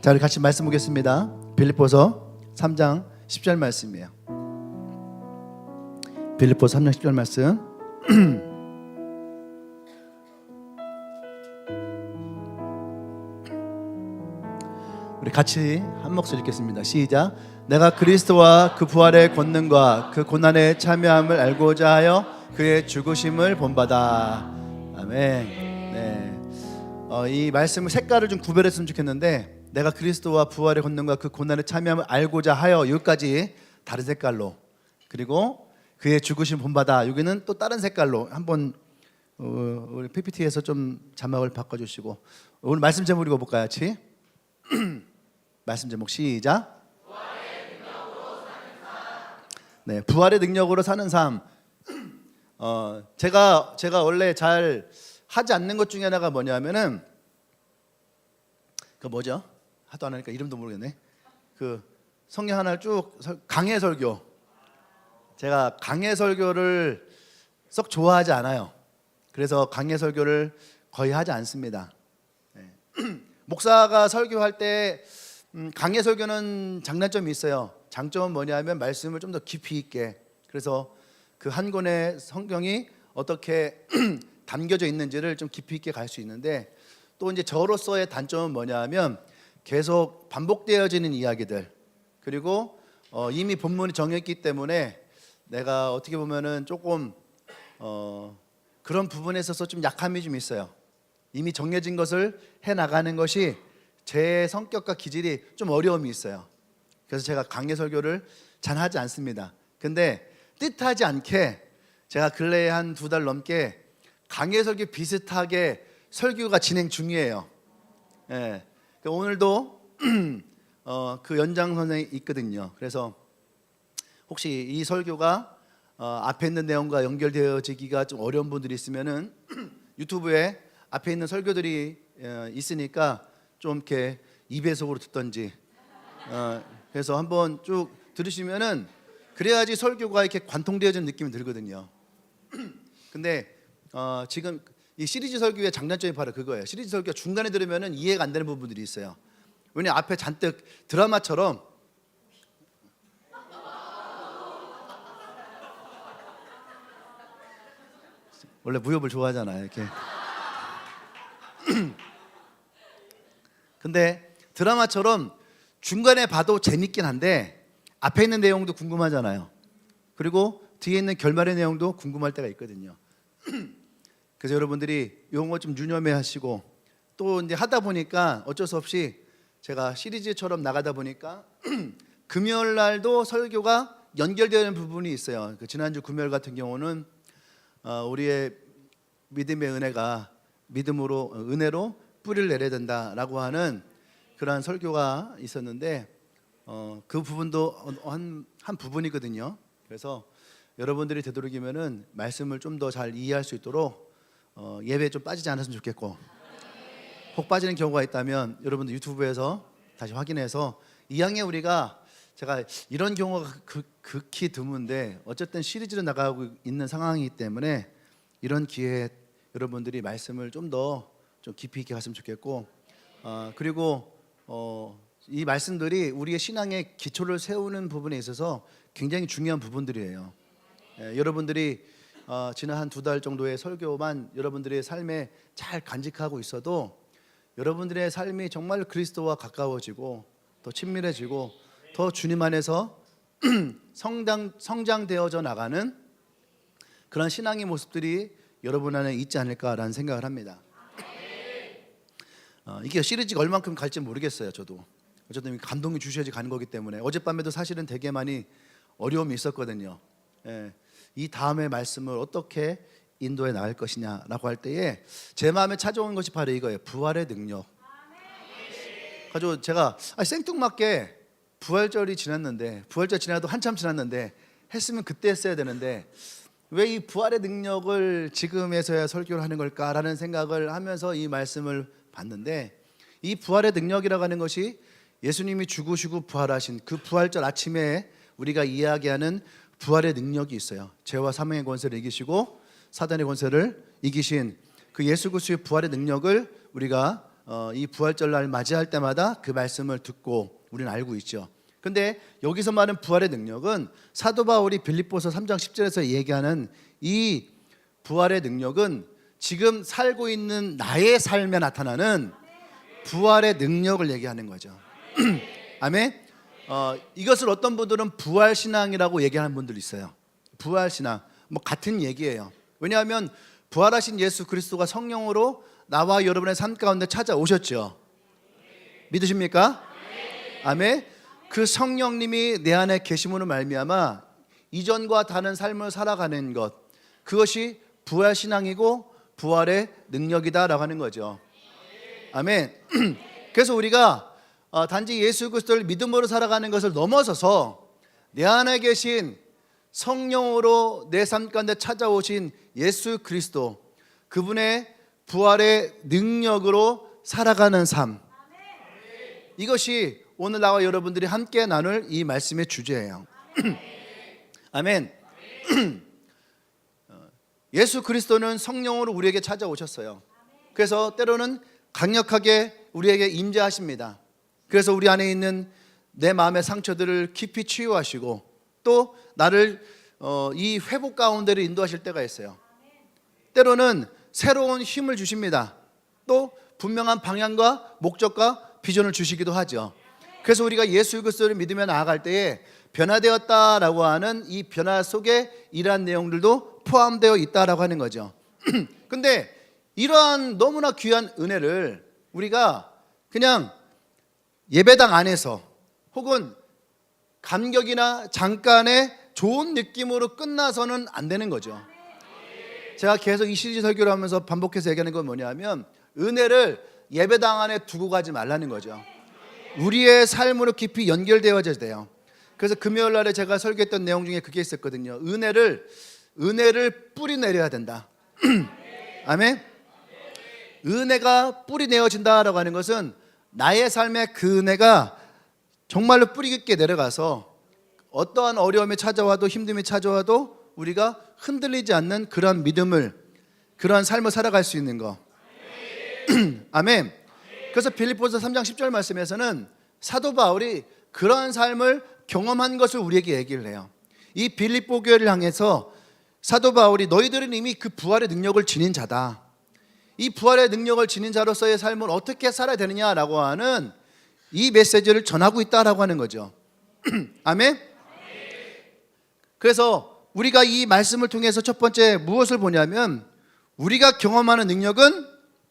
자, 우리 같이 말씀 보겠습니다. 빌립보서 3장 10절 말씀이에요. 빌립보서 3장 10절 말씀. 우리 같이 한 목소리 읽겠습니다. 시작. 내가 그리스도와 그 부활의 권능과 그 고난에 참여함을 알고자 하여 그의 죽으심을 본받아. 아멘. 네. 이 말씀을 색깔을 좀 구별했으면 좋겠는데, 내가 그리스도와 부활의 권능과 그 고난에 참여함을 알고자 하여, 여기까지 다른 색깔로, 그리고 그의 죽으심 본받아, 여기는 또 다른 색깔로 한번 우리 PPT에서 좀 자막을 바꿔주시고, 오늘 말씀 제목 읽어볼까요? 같이. 말씀 제목 시작. 네, 부활의 능력으로 사는 삶. 제가 원래 잘 하지 않는 것 중에 하나가 뭐냐면은, 그 뭐죠? 하도 안 하니까 이름도 모르겠네. 그 성경 하나를 쭉 강해 설교. 제가 강해 설교를 썩 좋아하지 않아요. 그래서 강해 설교를 거의 하지 않습니다. 네. 목사가 설교할 때 강해 설교는 장단점이 있어요. 장점은 뭐냐면 말씀을 좀 더 깊이 있게, 그래서 그 한 권의 성경이 어떻게 담겨져 있는지를 좀 깊이 있게 갈 수 있는데, 또 이제 저로서의 단점은 뭐냐면 계속 반복되어지는 이야기들, 그리고 이미 본문이 정했기 때문에 내가 어떻게 보면은 조금 그런 부분에 있어서 좀 약함이 좀 있어요. 이미 정해진 것을 해 나가는 것이 제 성격과 기질이 좀 어려움이 있어요. 그래서 제가 강해 설교를 잘 하지 않습니다. 근데 뜻하지 않게 제가 근래에 한 2달 넘게 강해 설교 비슷하게 설교가 진행 중이에요. 예. 오늘도 그 연장선에 있거든요. 그래서 혹시 이 설교가 앞에 있는 내용과 연결되어지기가 좀 어려운 분들이 있으면은 유튜브에 앞에 있는 설교들이 있으니까 좀 이렇게 2배속으로 듣던지, 그래서 한번 쭉 들으시면은 그래야지 설교가 이렇게 관통되어지는 느낌이 들거든요. 근데 지금 이 시리즈 설교의 장단점이 바로 그거예요. 시리즈 설교 중간에 들으면은 이해가 안 되는 부분들이 있어요. 왜냐, 앞에 잔뜩 드라마처럼 원래 무협을 좋아하잖아요, 이렇게. 근데 드라마처럼 중간에 봐도 재밌긴 한데 앞에 있는 내용도 궁금하잖아요. 그리고 뒤에 있는 결말의 내용도 궁금할 때가 있거든요. 그래서 여러분들이 이런 거 좀 유념해 하시고, 또 이제 하다 보니까 어쩔 수 없이 제가 시리즈처럼 나가다 보니까 금요일 날도 설교가 연결되는 부분이 있어요. 그 지난주 금요일 같은 경우는 우리의 믿음의 은혜가 은혜로 뿌리를 내려야 된다라고 하는 그러한 설교가 있었는데, 그 부분도 한 부분이거든요. 그래서 여러분들이 되도록이면은 말씀을 좀 더 잘 이해할 수 있도록 예배에 좀 빠지지 않았으면 좋겠고, 혹 빠지는 경우가 있다면 여러분들 유튜브에서 다시 확인해서, 이왕에 우리가, 제가 이런 경우가 극히 드문데 어쨌든 시리즈로 나가고 있는 상황이기 때문에 이런 기회에 여러분들이 말씀을 좀 더 좀 깊이 있게 갔으면 좋겠고, 그리고 이 말씀들이 우리의 신앙의 기초를 세우는 부분에 있어서 굉장히 중요한 부분들이에요. 여러분들이 지난 한 2달 정도의 설교만 여러분들의 삶에 잘 간직하고 있어도 여러분들의 삶이 정말 그리스도와 가까워지고 더 친밀해지고 더 주님 안에서 성장되어져 나가는 그런 신앙의 모습들이 여러분 안에 있지 않을까라는 생각을 합니다. 이게 시리즈가 얼만큼 갈지 모르겠어요. 저도 어쨌든 감동이 주셔야지 가는 거기 때문에, 어젯밤에도 사실은 되게 많이 어려움이 있었거든요. 이 다음의 말씀을 어떻게 인도해 나갈 것이냐라고 할 때에 제 마음에 찾아온 것이 바로 이거예요. 부활의 능력. 가지고 제가 생뚱맞게 부활절이 지났는데, 부활절 지나도 한참 지났는데 했으면 그때 했어야 되는데 왜 이 부활의 능력을 지금에서야 설교를 하는 걸까라는 생각을 하면서 이 말씀을 봤는데, 이 부활의 능력이라고 하는 것이 예수님이 죽으시고 부활하신 그 부활절 아침에 우리가 이야기하는 부활의 능력이 있어요. 죄와 사망의 권세를 이기시고 사단의 권세를 이기신 그 예수 그리스도의 부활의 능력을 우리가 이 부활절날 맞이할 때마다 그 말씀을 듣고 우리는 알고 있죠. 근데 여기서 말하는 부활의 능력은 사도 바울이 빌립보서 3장 10절에서 얘기하는 이 부활의 능력은 지금 살고 있는 나의 삶에 나타나는 부활의 능력을 얘기하는 거죠. 아멘. 이것을 어떤 분들은 부활신앙이라고 얘기하는 분들이 있어요. 부활신앙 뭐 같은 얘기예요. 왜냐하면 부활하신 예수 그리스도가 성령으로 나와 여러분의 삶 가운데 찾아오셨죠. 믿으십니까? 아멘. 그 성령님이 내 안에 계심으로 말미암아 이전과 다른 삶을 살아가는 것, 그것이 부활신앙이고 부활의 능력이다라고 하는 거죠. 아멘. 그래서 우리가 단지 예수 그리스도를 믿음으로 살아가는 것을 넘어서서 내 안에 계신 성령으로 내 삶 가운데 찾아오신 예수 그리스도, 그분의 부활의 능력으로 살아가는 삶, 이것이 오늘 나와 여러분들이 함께 나눌 이 말씀의 주제예요. 아멘. 예수 그리스도는 성령으로 우리에게 찾아오셨어요. 그래서 때로는 강력하게 우리에게 임재하십니다. 그래서 우리 안에 있는 내 마음의 상처들을 깊이 치유하시고 또 나를 이 회복 가운데로 인도하실 때가 있어요. 때로는 새로운 힘을 주십니다. 또 분명한 방향과 목적과 비전을 주시기도 하죠. 그래서 우리가 예수 그리스도를 믿으며 나아갈 때에 변화되었다라고 하는 이 변화 속에 이러한 내용들도 포함되어 있다라고 하는 거죠. 근데 이러한 너무나 귀한 은혜를 우리가 그냥 예배당 안에서 혹은 감격이나 잠깐의 좋은 느낌으로 끝나서는 안 되는 거죠. 제가 계속 이 시리즈 설교를 하면서 반복해서 얘기하는 건 뭐냐면 은혜를 예배당 안에 두고 가지 말라는 거죠. 우리의 삶으로 깊이 연결되어져야 돼요. 그래서 금요일 날에 제가 설교했던 내용 중에 그게 있었거든요. 은혜를 뿌리 내려야 된다. 아멘. 은혜가 뿌리 내어진다라고 하는 것은 나의 삶에 그 은혜가 정말로 뿌리 깊게 내려가서 어떠한 어려움이 찾아와도 힘듦이 찾아와도 우리가 흔들리지 않는 그런 믿음을, 그런 삶을 살아갈 수 있는 거. 아멘. 그래서 빌립보서 3장 10절 말씀에서는 사도 바울이 그런 삶을 경험한 것을 우리에게 얘기를 해요. 이 빌립보 교회를 향해서 사도 바울이 너희들은 이미 그 부활의 능력을 지닌 자다. 이 부활의 능력을 지닌 자로서의 삶을 어떻게 살아야 되느냐라고 하는 이 메시지를 전하고 있다라고 하는 거죠. 아멘. 그래서 우리가 이 말씀을 통해서 첫 번째 무엇을 보냐면 우리가 경험하는 능력은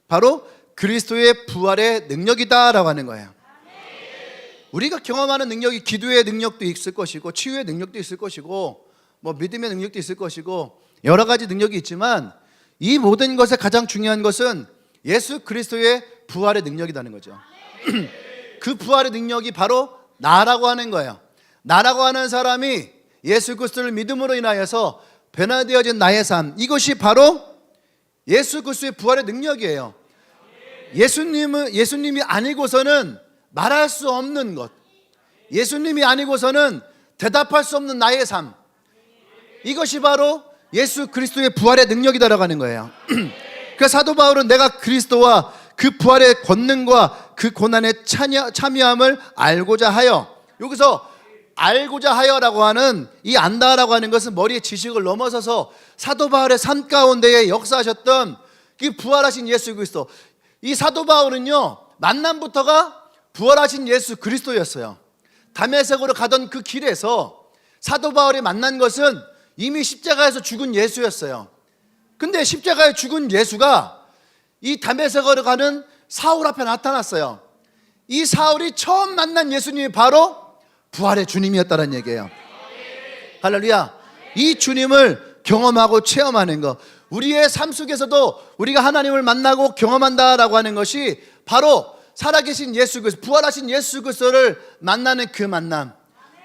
바로 그리스도의 부활의 능력이다라고 하는 거예요. 우리가 경험하는 능력이 기도의 능력도 있을 것이고 치유의 능력도 있을 것이고 뭐 믿음의 능력도 있을 것이고 여러 가지 능력이 있지만 이 모든 것에 가장 중요한 것은 예수 그리스도의 부활의 능력이라는 거죠. 그 부활의 능력이 바로 나라고 하는 거예요. 나라고 하는 사람이 예수 그리스도를 믿음으로 인하여서 변화되어진 나의 삶, 이것이 바로 예수 그리스도의 부활의 능력이에요. 예수님이 아니고서는 말할 수 없는 것, 예수님이 아니고서는 대답할 수 없는 나의 삶, 이것이 바로 예수 그리스도의 부활의 능력이다라고 하는 거예요. 그래서 사도 바울은 내가 그리스도와 그 부활의 권능과 그 고난에 참여함을 알고자 하여, 여기서 알고자 하여라고 하는 이 안다라고 하는 것은 머리의 지식을 넘어서서 사도 바울의 삶 가운데에 역사하셨던 그 부활하신 예수 그리스도, 이 사도 바울은요 만남부터가 부활하신 예수 그리스도였어요. 다메섹으로 가던 그 길에서 사도 바울이 만난 것은 이미 십자가에서 죽은 예수였어요. 근데 십자가에 죽은 예수가 이 다메섹으로 가는 사울 앞에 나타났어요. 이 사울이 처음 만난 예수님이 바로 부활의 주님이었다는 얘기예요. 할렐루야. 이 주님을 경험하고 체험하는 것, 우리의 삶 속에서도 우리가 하나님을 만나고 경험한다라고 하는 것이 바로 살아계신 예수 그리스도, 부활하신 예수 그리스도를 만나는 그 만남.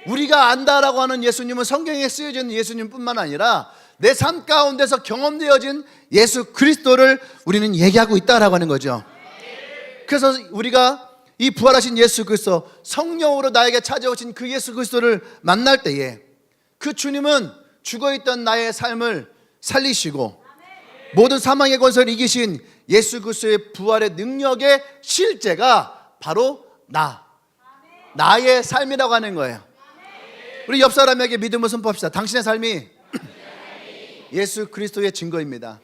우리가 안다라고 하는 예수님은 성경에 쓰여진 예수님뿐만 아니라 내 삶 가운데서 경험되어진 예수 그리스도를 우리는 얘기하고 있다라고 하는 거죠. 그래서 우리가 이 부활하신 예수 그리스도, 성령으로 나에게 찾아오신 그 예수 그리스도를 만날 때에 그 주님은 죽어있던 나의 삶을 살리시고 모든 사망의 권세를 이기신 예수 그리스도의 부활의 능력의 실제가 바로 나의 삶이라고 하는 거예요. 우리 옆 사람에게 믿음을 선포합시다. 당신의 삶이 예수 그리스도의 증거입니다.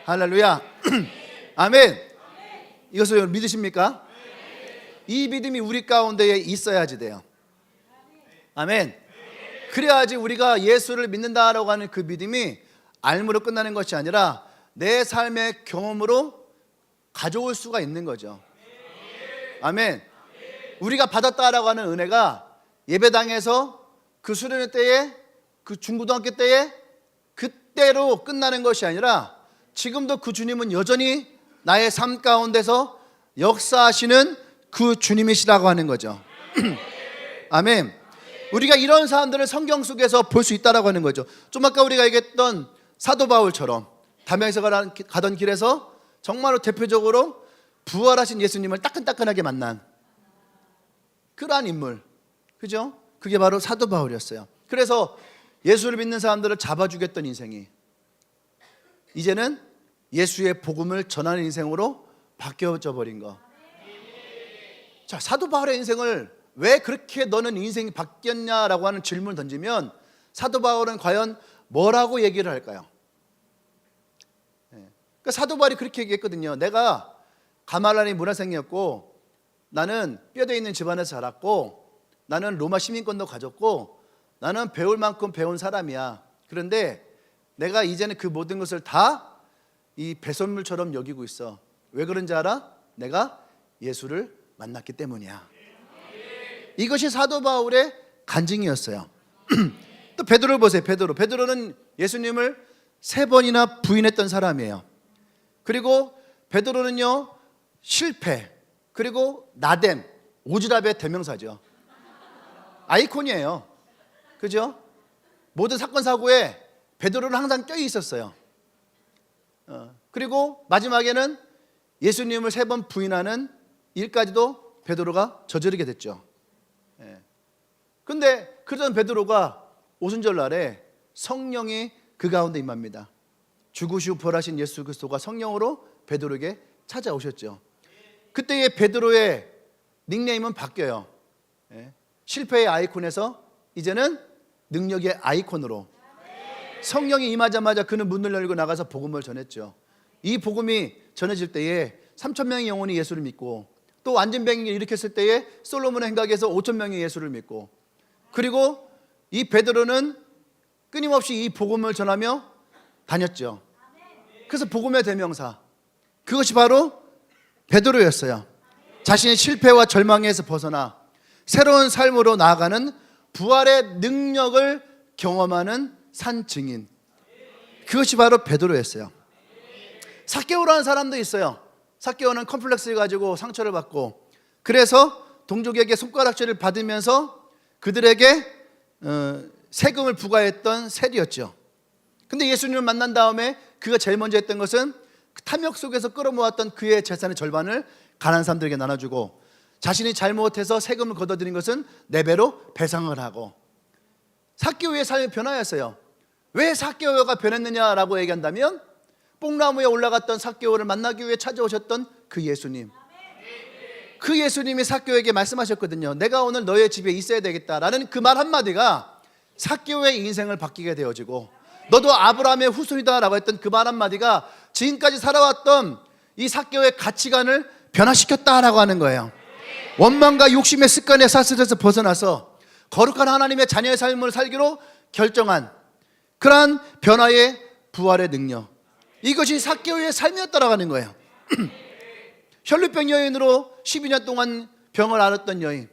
할렐루야. 아멘. 이것을 믿으십니까? 이 믿음이 우리 가운데에 있어야지 돼요. 아멘. 그래야지 우리가 예수를 믿는다라고 하는 그 믿음이 알므로 끝나는 것이 아니라 내 삶의 경험으로 가져올 수가 있는 거죠. 아멘. 우리가 받았다라고 하는 은혜가 예배당에서 그 수련회 때에, 그 중고등학교 때에 그때로 끝나는 것이 아니라 지금도 그 주님은 여전히 나의 삶 가운데서 역사하시는 그 주님이시라고 하는 거죠. 아멘. 우리가 이런 사람들을 성경 속에서 볼 수 있다라고 하는 거죠. 좀 아까 우리가 얘기했던 사도 바울처럼 담에서 가던 길에서 정말로 대표적으로 부활하신 예수님을 따끈따끈하게 만난 그러한 인물, 그죠? 그게 바로 사도 바울이었어요. 그래서 예수를 믿는 사람들을 잡아주겠던 인생이 이제는 예수의 복음을 전하는 인생으로 바뀌어져 버린 거. 자, 사도 바울의 인생을 왜 그렇게 너는 인생이 바뀌었냐라고 하는 질문을 던지면 사도 바울은 과연 뭐라고 얘기를 할까요? 그러니까 사도 바울이 그렇게 얘기했거든요. 내가 가말라니 문화생이었고, 나는 뼈대 있는 집안에서 자랐고, 나는 로마 시민권도 가졌고, 나는 배울 만큼 배운 사람이야. 그런데 내가 이제는 그 모든 것을 다 이 배설물처럼 여기고 있어. 왜 그런지 알아? 내가 예수를 만났기 때문이야. 이것이 사도 바울의 간증이었어요. 또 베드로를 보세요. 베드로는 예수님을 3번이나 부인했던 사람이에요. 그리고 베드로는요, 실패, 그리고 나댐, 오지랖의 대명사죠. 아이콘이에요. 그죠? 모든 사건 사고에 베드로는 항상 껴 있었어요. 그리고 마지막에는 예수님을 3번 부인하는 일까지도 베드로가 저지르게 됐죠. 그런데 그러던 베드로가 오순절날에 성령이 그 가운데 임합니다. 죽으시고 부활하신 예수 그리스도가 성령으로 베드로에게 찾아오셨죠. 그때의 베드로의 닉네임은 바뀌어요. 실패의 아이콘에서 이제는 능력의 아이콘으로. 성령이 임하자마자 그는 문을 열고 나가서 복음을 전했죠. 이 복음이 전해질 때에 3,000명의 영혼이 예수를 믿고, 또 안진병을 일으켰을 때에 솔로몬의 행각에서 5,000명이 예수를 믿고, 그리고 이 베드로는 끊임없이 이 복음을 전하며 다녔죠. 그래서 복음의 대명사, 그것이 바로 베드로였어요. 자신의 실패와 절망에서 벗어나 새로운 삶으로 나아가는 부활의 능력을 경험하는 산 증인, 그것이 바로 베드로였어요. 삭개오라는 사람도 있어요. 삭개오는 컴플렉스를 가지고 상처를 받고, 그래서 동족에게 손가락질을 받으면서 그들에게 세금을 부과했던 세리였죠. 근데 예수님을 만난 다음에 그가 제일 먼저 했던 것은 탐욕 속에서 끌어모았던 그의 재산의 절반을 가난한 사람들에게 나눠주고, 자신이 잘못해서 세금을 걷어들인 것은 4배로 배상을 하고, 삭개오의 삶이 변화였어요. 왜 삭개오가 변했느냐라고 얘기한다면, 뽕나무에 올라갔던 삭개오를 만나기 위해 찾아오셨던 그 예수님, 그 예수님이 삭개오에게 말씀하셨거든요. 내가 오늘 너의 집에 있어야 되겠다라는 그 말 한마디가 삭개오의 인생을 바뀌게 되어지고, 너도 아브라함의 후손이다라고 했던 그 말 한마디가 지금까지 살아왔던 이 삭개오의 가치관을 변화시켰다라고 하는 거예요. 원망과 욕심의 습관의 사슬에서 벗어나서 거룩한 하나님의 자녀의 삶을 살기로 결정한 그러한 변화의 부활의 능력, 이것이 삭개오의 삶이었다라고 하는 거예요. 혈루병 여인으로 12년 동안 병을 앓았던 여인,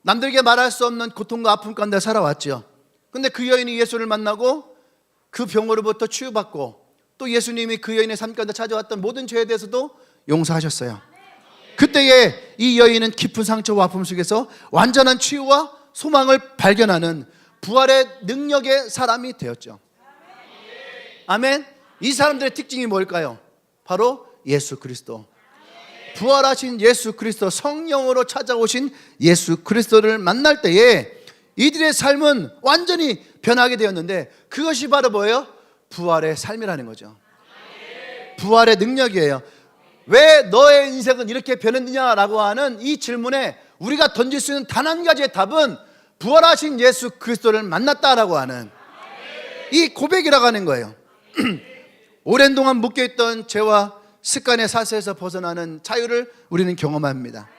남들에게 말할 수 없는 고통과 아픔 가운데 살아왔죠. 근데 그 여인이 예수를 만나고 그 병으로부터 치유받고, 또 예수님이 그 여인의 삶 가운데 찾아왔던 모든 죄에 대해서도 용서하셨어요. 그때에 이 여인은 깊은 상처와 아픔 속에서 완전한 치유와 소망을 발견하는 부활의 능력의 사람이 되었죠. 아멘. 이 사람들의 특징이 뭘까요? 바로 예수 그리스도, 부활하신 예수 그리스도, 성령으로 찾아오신 예수 그리스도를 만날 때에 이들의 삶은 완전히 변하게 되었는데, 그것이 바로 뭐예요? 부활의 삶이라는 거죠. 부활의 능력이에요. 왜 너의 인생은 이렇게 변했느냐라고 하는 이 질문에 우리가 던질 수 있는 단 한 가지의 답은 부활하신 예수 그리스도를 만났다라고 하는 이 고백이라고 하는 거예요. 오랜 동안 묶여있던 죄와 습관의 사슬에서 벗어나는 자유를 우리는 경험합니다.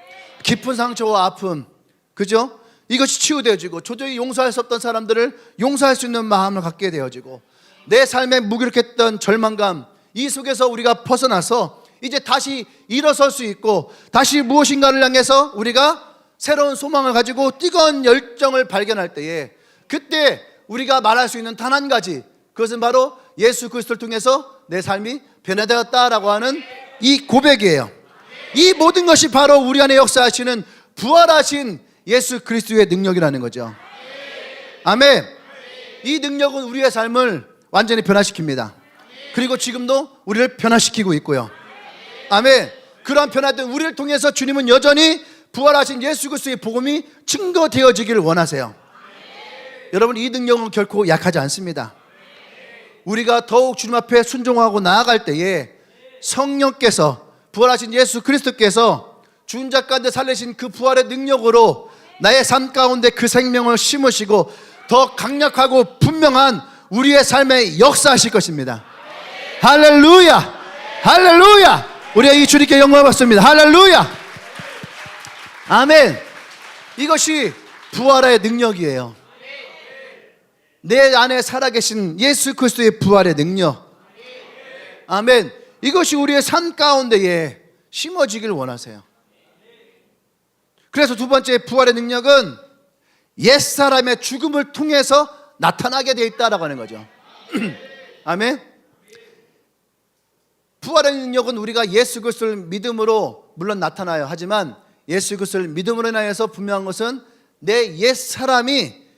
깊은 상처와 아픔, 그죠? 이것이 치유되어지고 도저히 용서할 수 없던 사람들을 용서할 수 있는 마음을 갖게 되어지고 내 삶에 무기력했던 절망감, 이 속에서 우리가 벗어나서 이제 다시 일어설 수 있고 다시 무엇인가를 향해서 우리가 새로운 소망을 가지고 뜨거운 열정을 발견할 때에 그때 우리가 말할 수 있는 단 한 가지, 그것은 바로 예수 그리스도를 통해서 내 삶이 변화되었다라고 하는 이 고백이에요. 이 모든 것이 바로 우리 안에 역사하시는 부활하신 예수 그리스도의 능력이라는 거죠. 아멘. 이 능력은 우리의 삶을 완전히 변화시킵니다. 그리고 지금도 우리를 변화시키고 있고요. 아멘. 그러한 변화된 우리를 통해서 주님은 여전히 부활하신 예수 그리스도의 복음이 증거되어지기를 원하세요. 여러분, 이 능력은 결코 약하지 않습니다. 우리가 더욱 주님 앞에 순종하고 나아갈 때에 성령께서, 부활하신 예수 그리스도께서 죽은 자 가운데 살리신 그 부활의 능력으로 나의 삶 가운데 그 생명을 심으시고 더 강력하고 분명한 우리의 삶에 역사하실 것입니다. 할렐루야! 할렐루야! 우리가 이 주님께 영광을 받습니다. 할렐루야! 아멘. 이것이 부활의 능력이에요. 내 안에 살아계신 예수 그리스도의 부활의 능력. 아멘. 이것이 우리의 삶 가운데에 심어지길 원하세요. 그래서 두 번째 부활의 능력은 옛사람의 죽음을 통해서 나타나게 되어 있다라고 하는 거죠. 아멘. 부활의 능력은 우리가 예수 그리스도를 믿음으로 물론 나타나요. 하지만 예수 그리스도를 믿음으로 인하여서 분명한 것은 내 옛사람이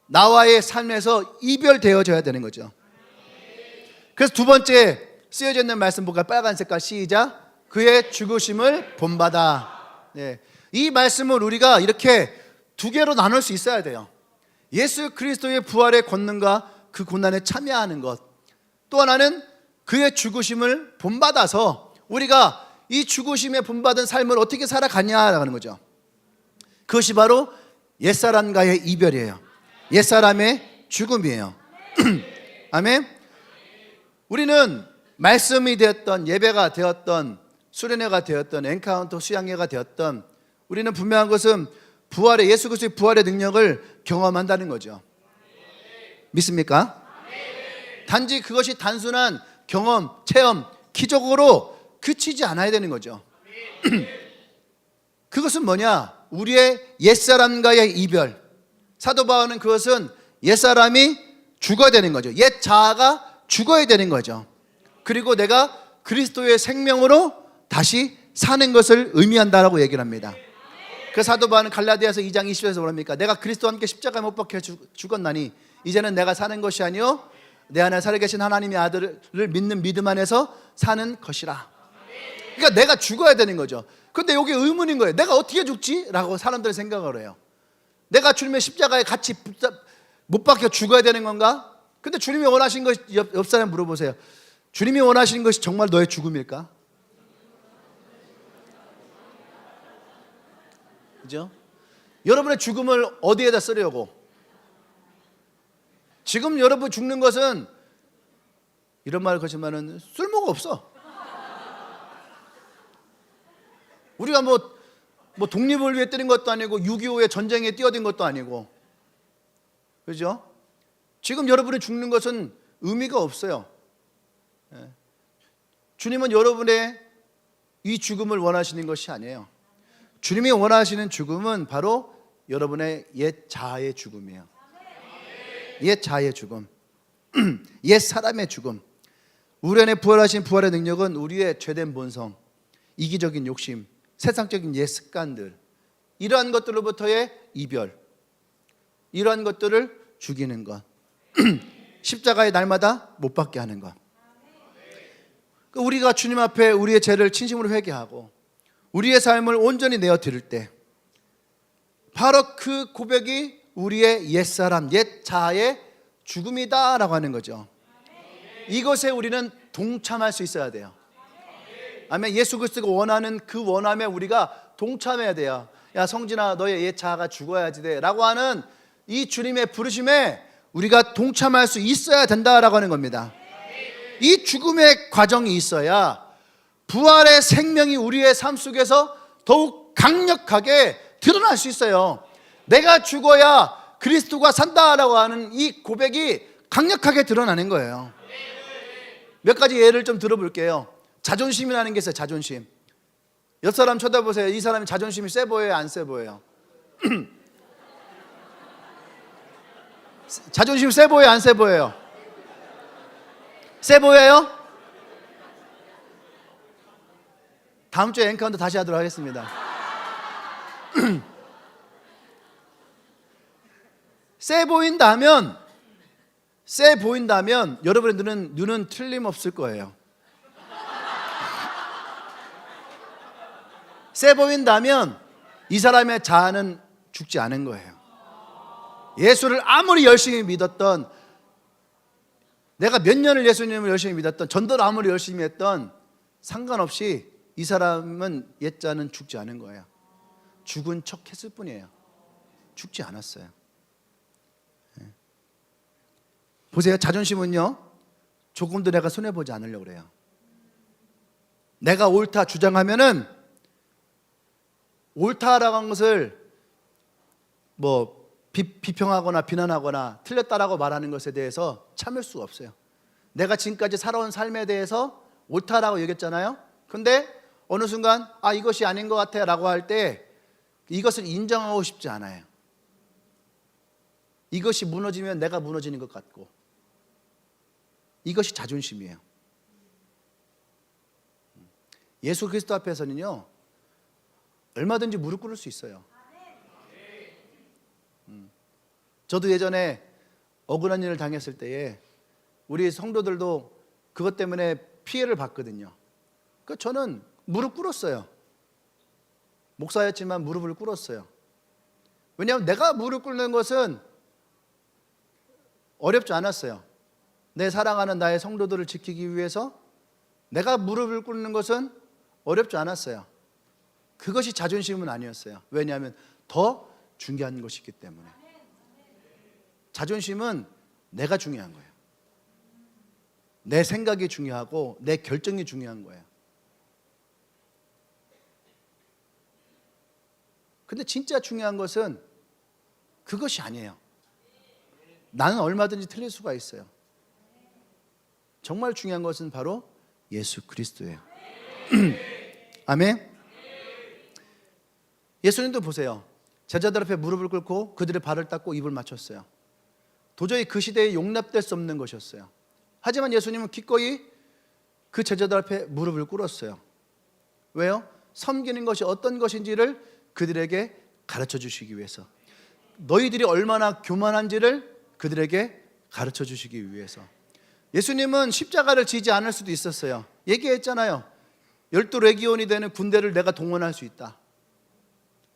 나와의 삶에서 이별되어져야 되는 거죠. 그래서 두 번째 쓰여져 있는 말씀 볼까요? 빨간 색깔 시작. 그의 죽으심을 본받아. 네. 이 말씀을 우리가 이렇게 두 개로 나눌 수 있어야 돼요. 예수 그리스도의 부활의 권능과 그 고난에 참여하는 것, 또 하나는 그의 죽으심을 본받아서 우리가 이 죽으심에 본받은 삶을 어떻게 살아가냐라고 하는 거죠. 그것이 바로 옛사람과의 이별이에요. 옛사람의 죽음이에요. 아멘. 우리는 말씀이 되었던, 예배가 되었던, 수련회가 되었던, 엔카운터 수양회가 되었던, 우리는 분명한 것은 부활의, 예수 그리스도의 부활의 능력을 경험한다는 거죠. 믿습니까? 단지 그것이 단순한 경험, 체험, 기적으로 그치지 않아야 되는 거죠. 그것은 뭐냐? 우리의 옛사람과의 이별. 사도 바울은 그것은 옛사람이 죽어야 되는 거죠. 옛 자아가 죽어야 되는 거죠. 그리고 내가 그리스도의 생명으로 다시 사는 것을 의미한다라고 얘기를 합니다. 그 사도 바울은 갈라디아서 2장 20절에서 뭐랍니까? 내가 그리스도와 함께 십자가에 못 박혀 죽었나니 이제는 내가 사는 것이 아니요 내 안에 살아계신 하나님의 아들을 믿는 믿음 안에서 사는 것이라. 그러니까 내가 죽어야 되는 거죠. 근데 여기 의문인 거예요. 내가 어떻게 죽지? 라고 사람들은 생각을 해요. 내가 주님의 십자가에 같이 못 박혀 죽어야 되는 건가? 근데 주님이 원하신 것이, 옆 사람 물어보세요. 주님이 원하시는 것이 정말 너의 죽음일까? 그죠? 여러분의 죽음을 어디에다 쓰려고? 지금 여러분 죽는 것은, 이런 말을 거치면은 쓸모가 없어. 우리가 뭐 독립을 위해 뛰는 것도 아니고 6.25의 전쟁에 뛰어든 것도 아니고, 그죠? 지금 여러분이 죽는 것은 의미가 없어요. 주님은 여러분의 이 죽음을 원하시는 것이 아니에요. 주님이 원하시는 죽음은 바로 여러분의 옛 자아의 죽음이에요. 옛 자아의 죽음, 옛 사람의 죽음. 우리 안에 부활하신 부활의 능력은 우리의 죄된 본성, 이기적인 욕심, 세상적인 옛 습관들, 이러한 것들로부터의 이별, 이러한 것들을 죽이는 것, 십자가의 날마다 못 박게 하는 것. 우리가 주님 앞에 우리의 죄를 진심으로 회개하고 우리의 삶을 온전히 내어 드릴 때 바로 그 고백이 우리의 옛사람, 옛 자아의 죽음이다라고 하는 거죠. 이것에 우리는 동참할 수 있어야 돼요. 아멘. 예수 그리스도가 원하는 그 원함에 우리가 동참해야 돼요. 야 성진아, 너의 옛 자아가 죽어야지 돼 라고 하는 이 주님의 부르심에 우리가 동참할 수 있어야 된다라고 하는 겁니다. 이 죽음의 과정이 있어야 부활의 생명이 우리의 삶 속에서 더욱 강력하게 드러날 수 있어요. 내가 죽어야 그리스도가 산다라고 하는 이 고백이 강력하게 드러나는 거예요. 몇 가지 예를 좀 들어볼게요. 자존심이라는 게 있어요. 자존심. 옆 사람 쳐다보세요. 이 사람이 자존심이 세 보여요? 안 세 보여요? 자존심 세 보여요? 안 세 보여요? 세 보여요? 다음 주에 엔카운트 다시 하도록 하겠습니다. 세 보인다면 여러분의 눈은 틀림없을 거예요. 세 보인다면 이 사람의 자아는 죽지 않은 거예요. 예수를 아무리 열심히 믿었던, 내가 몇 년을 예수님을 열심히 믿었던, 전도를 아무리 열심히 했던 상관없이 이 사람은 옛자는 죽지 않은 거예요. 죽은 척 했을 뿐이에요. 죽지 않았어요. 보세요. 자존심은요, 조금도 내가 손해보지 않으려고 그래요. 내가 옳다 주장하면은 옳다라고 한 것을 뭐 비평하거나 비난하거나 틀렸다라고 말하는 것에 대해서 참을 수가 없어요. 내가 지금까지 살아온 삶에 대해서 옳다라고 얘기했잖아요. 근데 어느 순간 이것이 아닌 것 같아 라고 할 때 이것을 인정하고 싶지 않아요. 이것이 무너지면 내가 무너지는 것 같고, 이것이 자존심이에요. 예수 그리스도 앞에서는요, 얼마든지 무릎 꿇을 수 있어요. 저도 예전에 억울한 일을 당했을 때에 우리 성도들도 그것 때문에 피해를 봤거든요. 그러니까 저는 무릎 꿇었어요. 목사였지만 무릎을 꿇었어요. 왜냐하면 내가 무릎 꿇는 것은 어렵지 않았어요. 내 사랑하는 나의 성도들을 지키기 위해서 내가 무릎을 꿇는 것은 어렵지 않았어요. 그것이 자존심은 아니었어요. 왜냐하면 더 중요한 것이 있기 때문에. 자존심은 내가 중요한 거예요. 내 생각이 중요하고 내 결정이 중요한 거예요. 근데 진짜 중요한 것은 그것이 아니에요. 나는 얼마든지 틀릴 수가 있어요. 정말 중요한 것은 바로 예수 그리스도예요. 아멘. 예수님도 보세요. 제자들 앞에 무릎을 꿇고 그들의 발을 닦고 입을 맞췄어요. 도저히 그 시대에 용납될 수 없는 것이었어요. 하지만 예수님은 기꺼이 그 제자들 앞에 무릎을 꿇었어요. 왜요? 섬기는 것이 어떤 것인지를 그들에게 가르쳐 주시기 위해서, 너희들이 얼마나 교만한지를 그들에게 가르쳐 주시기 위해서. 예수님은 십자가를 지지 않을 수도 있었어요. 얘기했잖아요. 12레기온이 되는 군대를 내가 동원할 수 있다.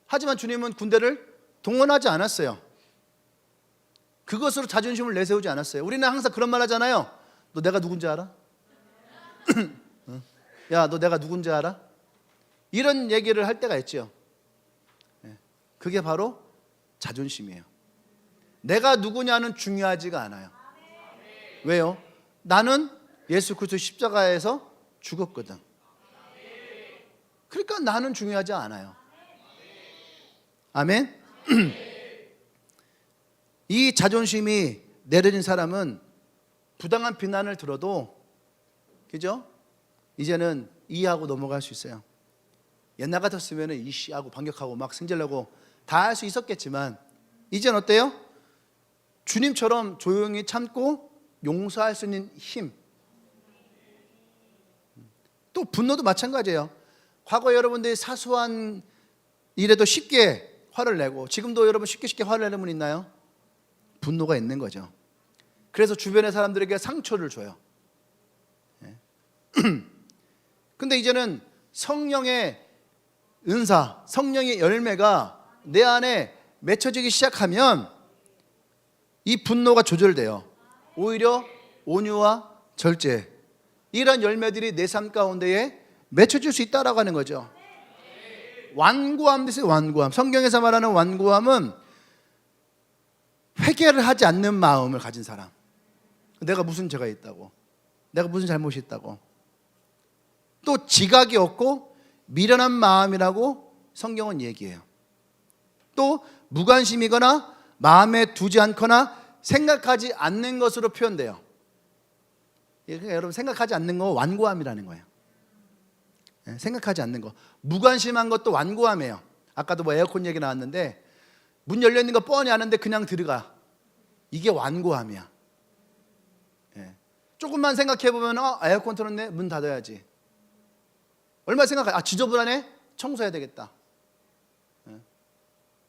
하지만 주님은 군대를 동원하지 않았어요. 그것으로 자존심을 내세우지 않았어요. 우리는 항상 그런 말 하잖아요. 너 내가 누군지 알아? 야, 너 내가 누군지 알아? 이런 얘기를 할 때가 있죠. 그게 바로 자존심이에요. 내가 누구냐는 중요하지가 않아요. 왜요? 나는 예수 그리스도 십자가에서 죽었거든. 그러니까 나는 중요하지 않아요. 아멘. 이 자존심이 내려진 사람은 부당한 비난을 들어도, 그죠? 이제는 이해하고 넘어갈 수 있어요. 옛날 같았으면 이씨하고 반격하고 막 승질내고 다 할 수 있었겠지만, 이제는 어때요? 주님처럼 조용히 참고 용서할 수 있는 힘. 또 분노도 마찬가지예요. 과거 여러분들이 사소한 일에도 쉽게 화를 내고, 지금도 여러분 쉽게 화를 내는 분 있나요? 분노가 있는 거죠. 그래서 주변의 사람들에게 상처를 줘요. 근데 이제는 성령의 은사, 성령의 열매가 내 안에 맺혀지기 시작하면 이 분노가 조절돼요. 오히려 온유와 절제, 이런 열매들이 내 삶 가운데에 맺혀질 수 있다라고 하는 거죠. 완고함 됐어요. 완고함. 성경에서 말하는 완고함은 회개를 하지 않는 마음을 가진 사람. 내가 무슨 죄가 있다고, 내가 무슨 잘못이 있다고, 또 지각이 없고 미련한 마음이라고 성경은 얘기해요. 또 무관심이거나 마음에 두지 않거나 생각하지 않는 것으로 표현돼요. 그러니까 여러분, 생각하지 않는 거 완고함이라는 거예요. 생각하지 않는 거. 무관심한 것도 완고함이에요. 아까도 뭐 에어컨 얘기 나왔는데 문 열려 있는 거 뻔히 아는데 그냥 들어가. 이게 완고함이야. 조금만 생각해 보면 에어컨 틀었네, 문 닫아야지. 얼마 생각해? 지저분하네, 청소해야 되겠다.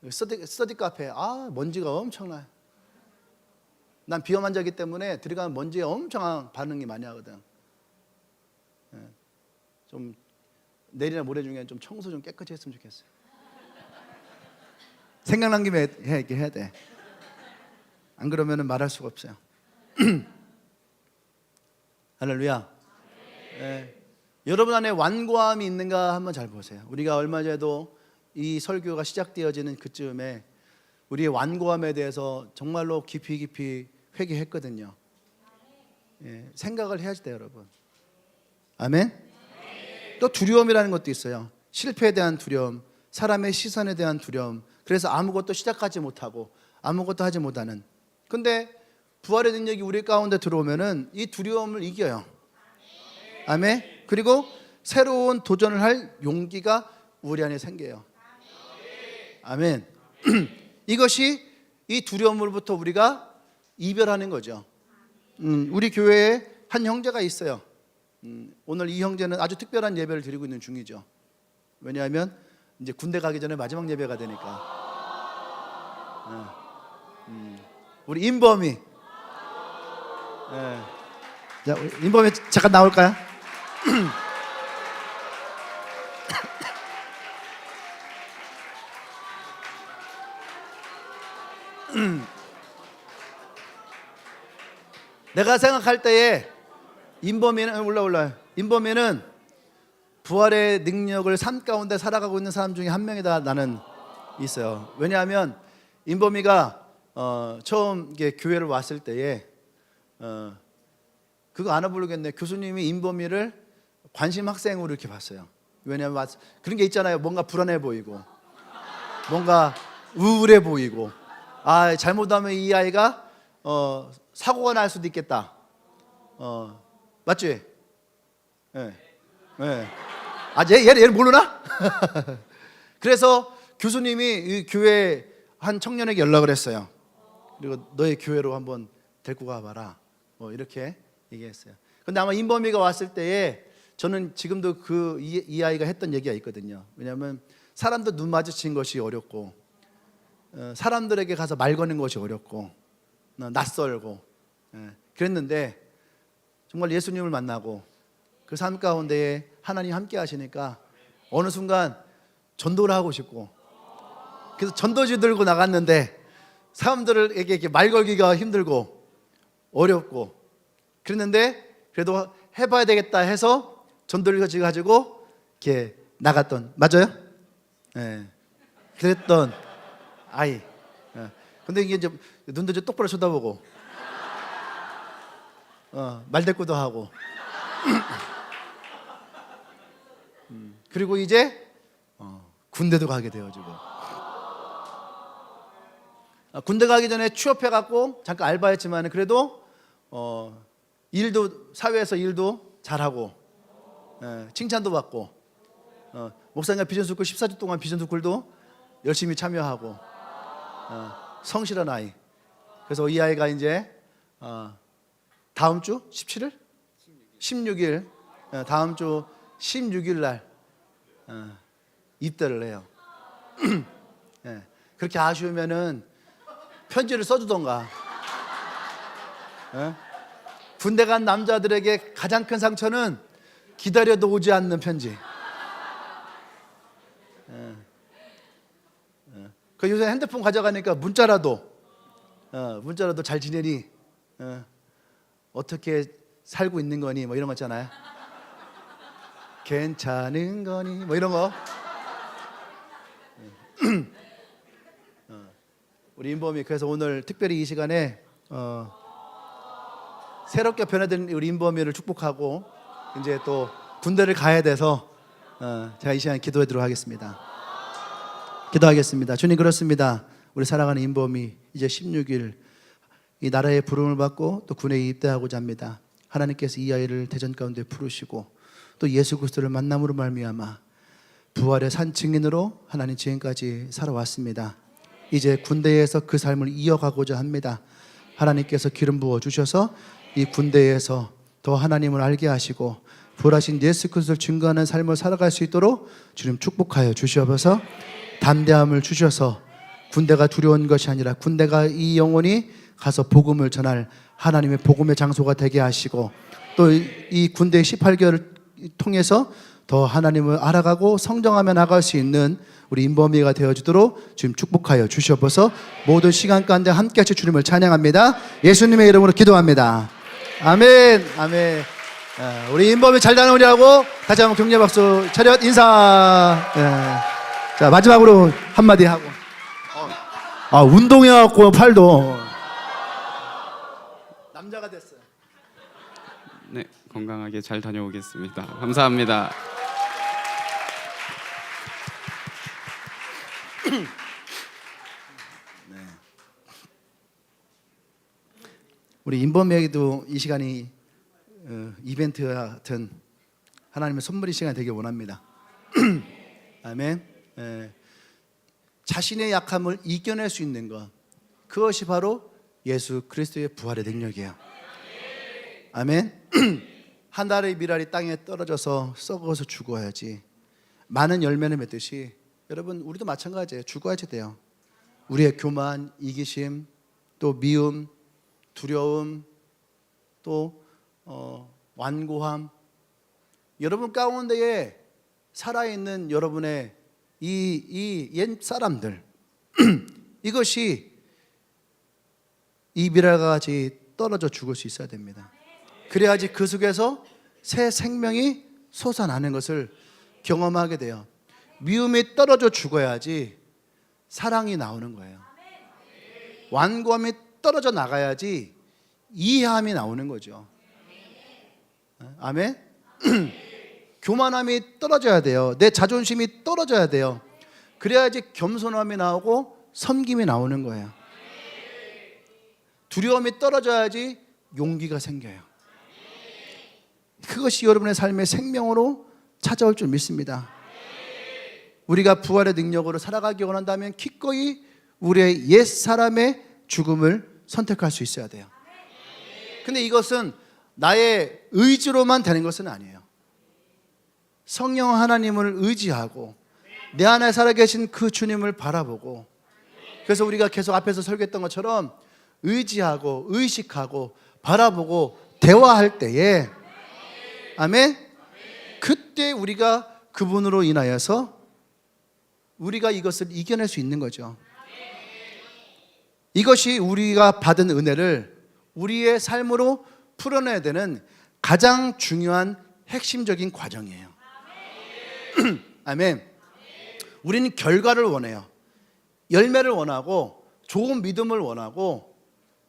스터디 카페, 먼지가 엄청나요. 난 비염 환자이기 때문에 들어가면 먼지에 엄청 반응이 많이 하거든. 좀 내일이나 모레 중에 좀 청소 좀 깨끗이 했으면 좋겠어요. 생각난 김에 해야 돼. 안 그러면 말할 수가 없어요. 할렐루야. 여러분 안에 완고함이 있는가 한번 잘 보세요. 우리가 얼마 전에도 이 설교가 시작되어지는 그쯤에 우리의 완고함에 대해서 정말로 깊이 회개했거든요. 생각을 해야지 돼요, 여러분. 아멘. 또 두려움이라는 것도 있어요. 실패에 대한 두려움, 사람의 시선에 대한 두려움. 그래서 아무것도 시작하지 못하고 아무것도 하지 못하는. 근데 부활의 능력이 우리 가운데 들어오면은 이 두려움을 이겨요. 아멘. 그리고 새로운 도전을 할 용기가 우리 안에 생겨요. 아멘. 이것이 이 두려움으로부터 우리가 이별하는 거죠. 우리 교회에 한 형제가 있어요. 오늘 이 형제는 아주 특별한 예배를 드리고 있는 중이죠. 왜냐하면 이제 군대 가기 전에 마지막 예배가 되니까. 우리 인범이. 자, 인범이 잠깐 나올까요? 내가 생각할 때에 인범이는 올라요. 인범이는 부활의 능력을 삶 가운데 살아가고 있는 사람 중에 한 명이다 나는 있어요. 왜냐하면 인범이가 처음 교회를 왔을 때에 그거 안 모르겠네. 교수님이 인범이를 관심 학생으로 이렇게 봤어요. 왜냐하면 그런 게 있잖아요. 뭔가 불안해 보이고, 뭔가 우울해 보이고, 잘못하면 이 아이가 사고가 날 수도 있겠다. 맞지? 예. 얘를 모르나? 그래서 교수님이 이 교회 한 청년에게 연락을 했어요. 그리고 너의 교회로 한번 데리고 가봐라. 이렇게 얘기했어요. 근데 아마 인범이가 왔을 때에 저는 지금도 이 아이가 했던 얘기가 있거든요. 왜냐하면 사람도 눈 마주친 것이 어렵고, 사람들에게 가서 말 거는 것이 어렵고, 낯설고, 그랬는데 정말 예수님을 만나고 그 삶 가운데에 하나님 함께 하시니까 어느 순간 전도를 하고 싶고, 그래서 전도지 들고 나갔는데 사람들에게 이렇게 말 걸기가 힘들고 어렵고 그랬는데 그래도 해봐야 되겠다 해서 전도지 가지고 이렇게 나갔던, 맞아요? 그랬던 아이. 근데 이게 이제 눈도 좀 똑바로 쳐다보고 말대꾸도 하고 그리고 이제 군대도 가게 되어지고, 군대 가기 전에 취업해갖고 잠깐 알바했지만 그래도 일도, 사회에서 일도 잘하고 칭찬도 받고, 목사님 비전스쿨 14주 동안 비전스쿨도 열심히 참여하고, 성실한 아이. 그래서 이 아이가 이제 다음 주 17일? 16일, 다음 주 16일 날 입대를 해요. 그렇게 아쉬우면은 편지를 써주던가. 군대 간 남자들에게 가장 큰 상처는 기다려도 오지 않는 편지. 그 요새 핸드폰 가져가니까 문자라도 잘 지내니, 어떻게 살고 있는 거니 뭐 이런 거 있잖아요. 괜찮은 거니 뭐 이런 거. 우리 인범이 그래서 오늘 특별히 이 시간에 새롭게 변화된 우리 인범이를 축복하고 이제 또 군대를 가야 돼서 제가 이 시간에 기도하도록 하겠습니다. 기도하겠습니다. 주님, 그렇습니다. 우리 사랑하는 인범이 이제 16일 이 나라의 부름을 받고 또 군에 입대하고자 합니다. 하나님께서 이 아이를 대전 가운데 부르시고 또 예수 그리스도를 만남으로 말미암아 부활의 산 증인으로 하나님 지금까지 살아왔습니다. 이제 군대에서 그 삶을 이어가고자 합니다. 하나님께서 기름 부어 주셔서 이 군대에서 더 하나님을 알게 하시고 부활하신 예수 그리스도를 증거하는 삶을 살아갈 수 있도록 주님 축복하여 주시옵소서. 담대함을 주셔서 군대가 두려운 것이 아니라 군대가 이 영혼이 가서 복음을 전할 하나님의 복음의 장소가 되게 하시고 또 이 군대 18개월을 통해서 더 하나님을 알아가고 성장하며 나갈 수 있는 우리 인범이가 되어주도록 주님 축복하여 주시옵소서. 모든 시간 가운데 함께하시 주님을 찬양합니다. 예수님의 이름으로 기도합니다. 아멘. 아멘. 우리 인범이 잘 다녀오냐고 다시 한번 격려 박수 차렷 인사. 자, 마지막으로 한마디 하고. 운동해갖고 팔도 남자가 됐어요. 네, 건강하게 잘 다녀오겠습니다. 감사합니다. 네. 우리 인범에게도 이 시간이 이벤트 같은 하나님의 선물의 시간이 되길 원합니다. 아멘. 자신의 약함을 이겨낼 수 있는 것, 그것이 바로 예수 그리스도의 부활의 능력이에요. 아멘. 한 달의 미랄이 땅에 떨어져서 썩어서 죽어야지 많은 열매를 맺듯이 여러분 우리도 마찬가지예요. 죽어야지 돼요. 우리의 교만, 이기심, 또 미움, 두려움, 또 완고함, 여러분 가운데에 살아있는 여러분의 이 옛 사람들 이것이 이 미랄같이 떨어져 죽을 수 있어야 됩니다. 그래야지 그 속에서 새 생명이 솟아나는 것을 경험하게 돼요. 미움이 떨어져 죽어야지 사랑이 나오는 거예요. 완고함이 떨어져 나가야지 이해함이 나오는 거죠. 아멘. 교만함이 떨어져야 돼요. 내 자존심이 떨어져야 돼요. 그래야지 겸손함이 나오고 섬김이 나오는 거예요. 두려움이 떨어져야지 용기가 생겨요. 그것이 여러분의 삶의 생명으로 찾아올 줄 믿습니다. 우리가 부활의 능력으로 살아가기 원한다면 기꺼이 우리의 옛 사람의 죽음을 선택할 수 있어야 돼요. 근데 이것은 나의 의지로만 되는 것은 아니에요. 성령 하나님을 의지하고 내 안에 살아계신 그 주님을 바라보고, 그래서 우리가 계속 앞에서 설교했던 것처럼 의지하고 의식하고 바라보고 대화할 때에, 아멘, 그때 우리가 그분으로 인하여서 우리가 이것을 이겨낼 수 있는 거죠. 이것이 우리가 받은 은혜를 우리의 삶으로 풀어내야 되는 가장 중요한 핵심적인 과정이에요. 아멘. 우리는 결과를 원해요. 열매를 원하고 좋은 믿음을 원하고,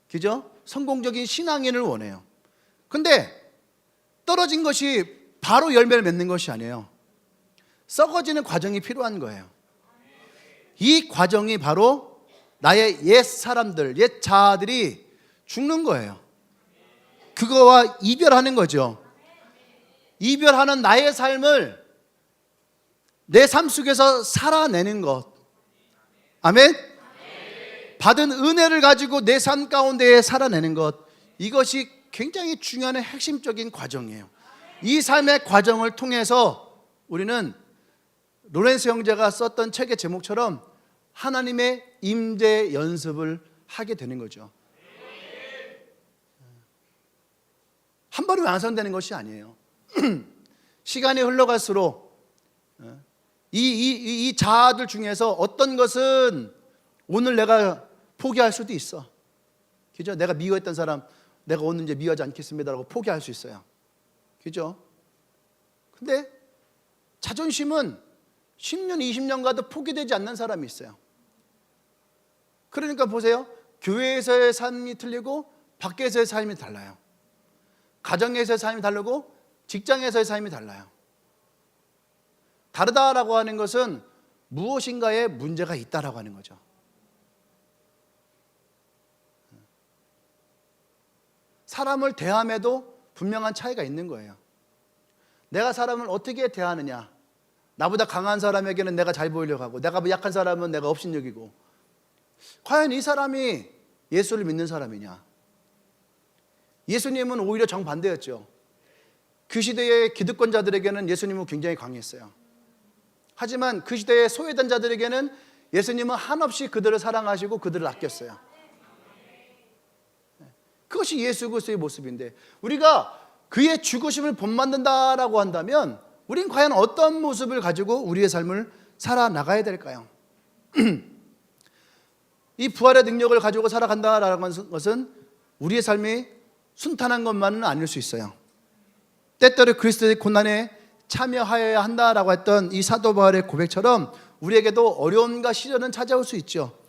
그죠? 성공적인 신앙인을 원해요. 근데 떨어진 것이 바로 열매를 맺는 것이 아니에요. 썩어지는 과정이 필요한 거예요. 이 과정이 바로 나의 옛 사람들, 옛 자아들이 죽는 거예요. 그거와 이별하는 거죠. 이별하는 나의 삶을 내 삶 속에서 살아내는 것. 아멘? 받은 은혜를 가지고 내 삶 가운데에 살아내는 것, 이것이 굉장히 중요한 핵심적인 과정이에요. 이 삶의 과정을 통해서 우리는 로렌스 형제가 썼던 책의 제목처럼 하나님의 임재 연습을 하게 되는 거죠. 한 번에 완성되는 것이 아니에요. 시간이 흘러갈수록 이 자아들 중에서 어떤 것은 오늘 내가 포기할 수도 있어. 그죠? 내가 미워했던 사람 내가 오늘 이제 미워하지 않겠습니다라고 포기할 수 있어요. 그죠? 근데 자존심은 10년, 20년 가도 포기되지 않는 사람이 있어요. 그러니까 보세요. 교회에서의 삶이 틀리고 밖에서의 삶이 달라요. 가정에서의 삶이 다르고 직장에서의 삶이 달라요. 다르다라고 하는 것은 무엇인가에 문제가 있다라고 하는 거죠. 사람을 대함에도 분명한 차이가 있는 거예요. 내가 사람을 어떻게 대하느냐. 나보다 강한 사람에게는 내가 잘 보이려고 하고, 내가 약한 사람은 내가 업신여기고, 과연 이 사람이 예수를 믿는 사람이냐? 예수님은 오히려 정반대였죠. 그 시대의 기득권자들에게는 예수님은 굉장히 강했어요. 하지만 그 시대의 소외된 자들에게는 예수님은 한없이 그들을 사랑하시고 그들을 아꼈어요. 그것이 예수 그리스도의 모습인데, 우리가 그의 죽으심을 본받는다라고 한다면 우린 과연 어떤 모습을 가지고 우리의 삶을 살아나가야 될까요? 이 부활의 능력을 가지고 살아간다라는 것은 우리의 삶이 순탄한 것만은 아닐 수 있어요. 때때로 그리스도의 고난에 참여하여야 한다라고 했던 이 사도 바울의 고백처럼 우리에게도 어려움과 시련은 찾아올 수 있죠.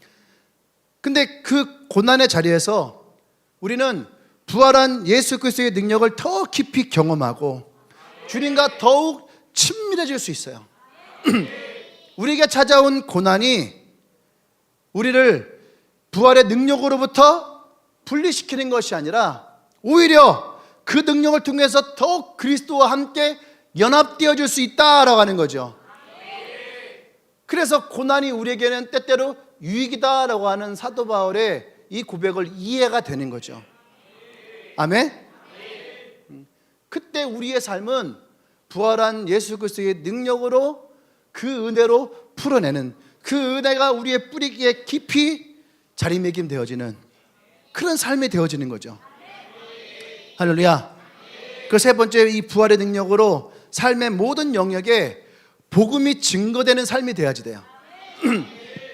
근데 그 고난의 자리에서 우리는 부활한 예수 그리스도의 능력을 더 깊이 경험하고 주님과 더욱 친밀해질 수 있어요. 우리에게 찾아온 고난이 우리를 부활의 능력으로부터 분리시키는 것이 아니라 오히려 그 능력을 통해서 더욱 그리스도와 함께 연합되어질 수 있다라고 하는 거죠. 그래서 고난이 우리에게는 때때로 유익이다라고 하는 사도 바울의 이 고백을 이해가 되는 거죠. 아멘? 그때 우리의 삶은 부활한 예수 그리스도의 능력으로 그 은혜로 풀어내는, 그 은혜가 우리의 뿌리에 깊이 자리매김되어지는 그런 삶이 되어지는 거죠. 할렐루야. 그 세 번째, 이 부활의 능력으로 삶의 모든 영역에 복음이 증거되는 삶이 돼야지 돼요.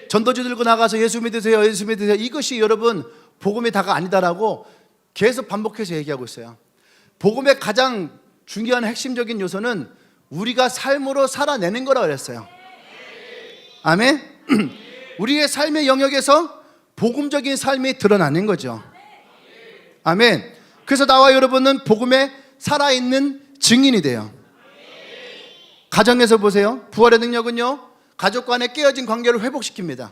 전도지 들고 나가서 예수 믿으세요, 예수 믿으세요, 이것이 여러분 복음이 다가 아니다라고 계속 반복해서 얘기하고 있어요. 복음의 가장 중요한 핵심적인 요소는 우리가 삶으로 살아내는 거라고 그랬어요. 아멘? 우리의 삶의 영역에서 복음적인 삶이 드러나는 거죠. 아멘. 그래서 나와 여러분은 복음에 살아있는 증인이 돼요. 가정에서 보세요. 부활의 능력은요, 가족 간의 깨어진 관계를 회복시킵니다.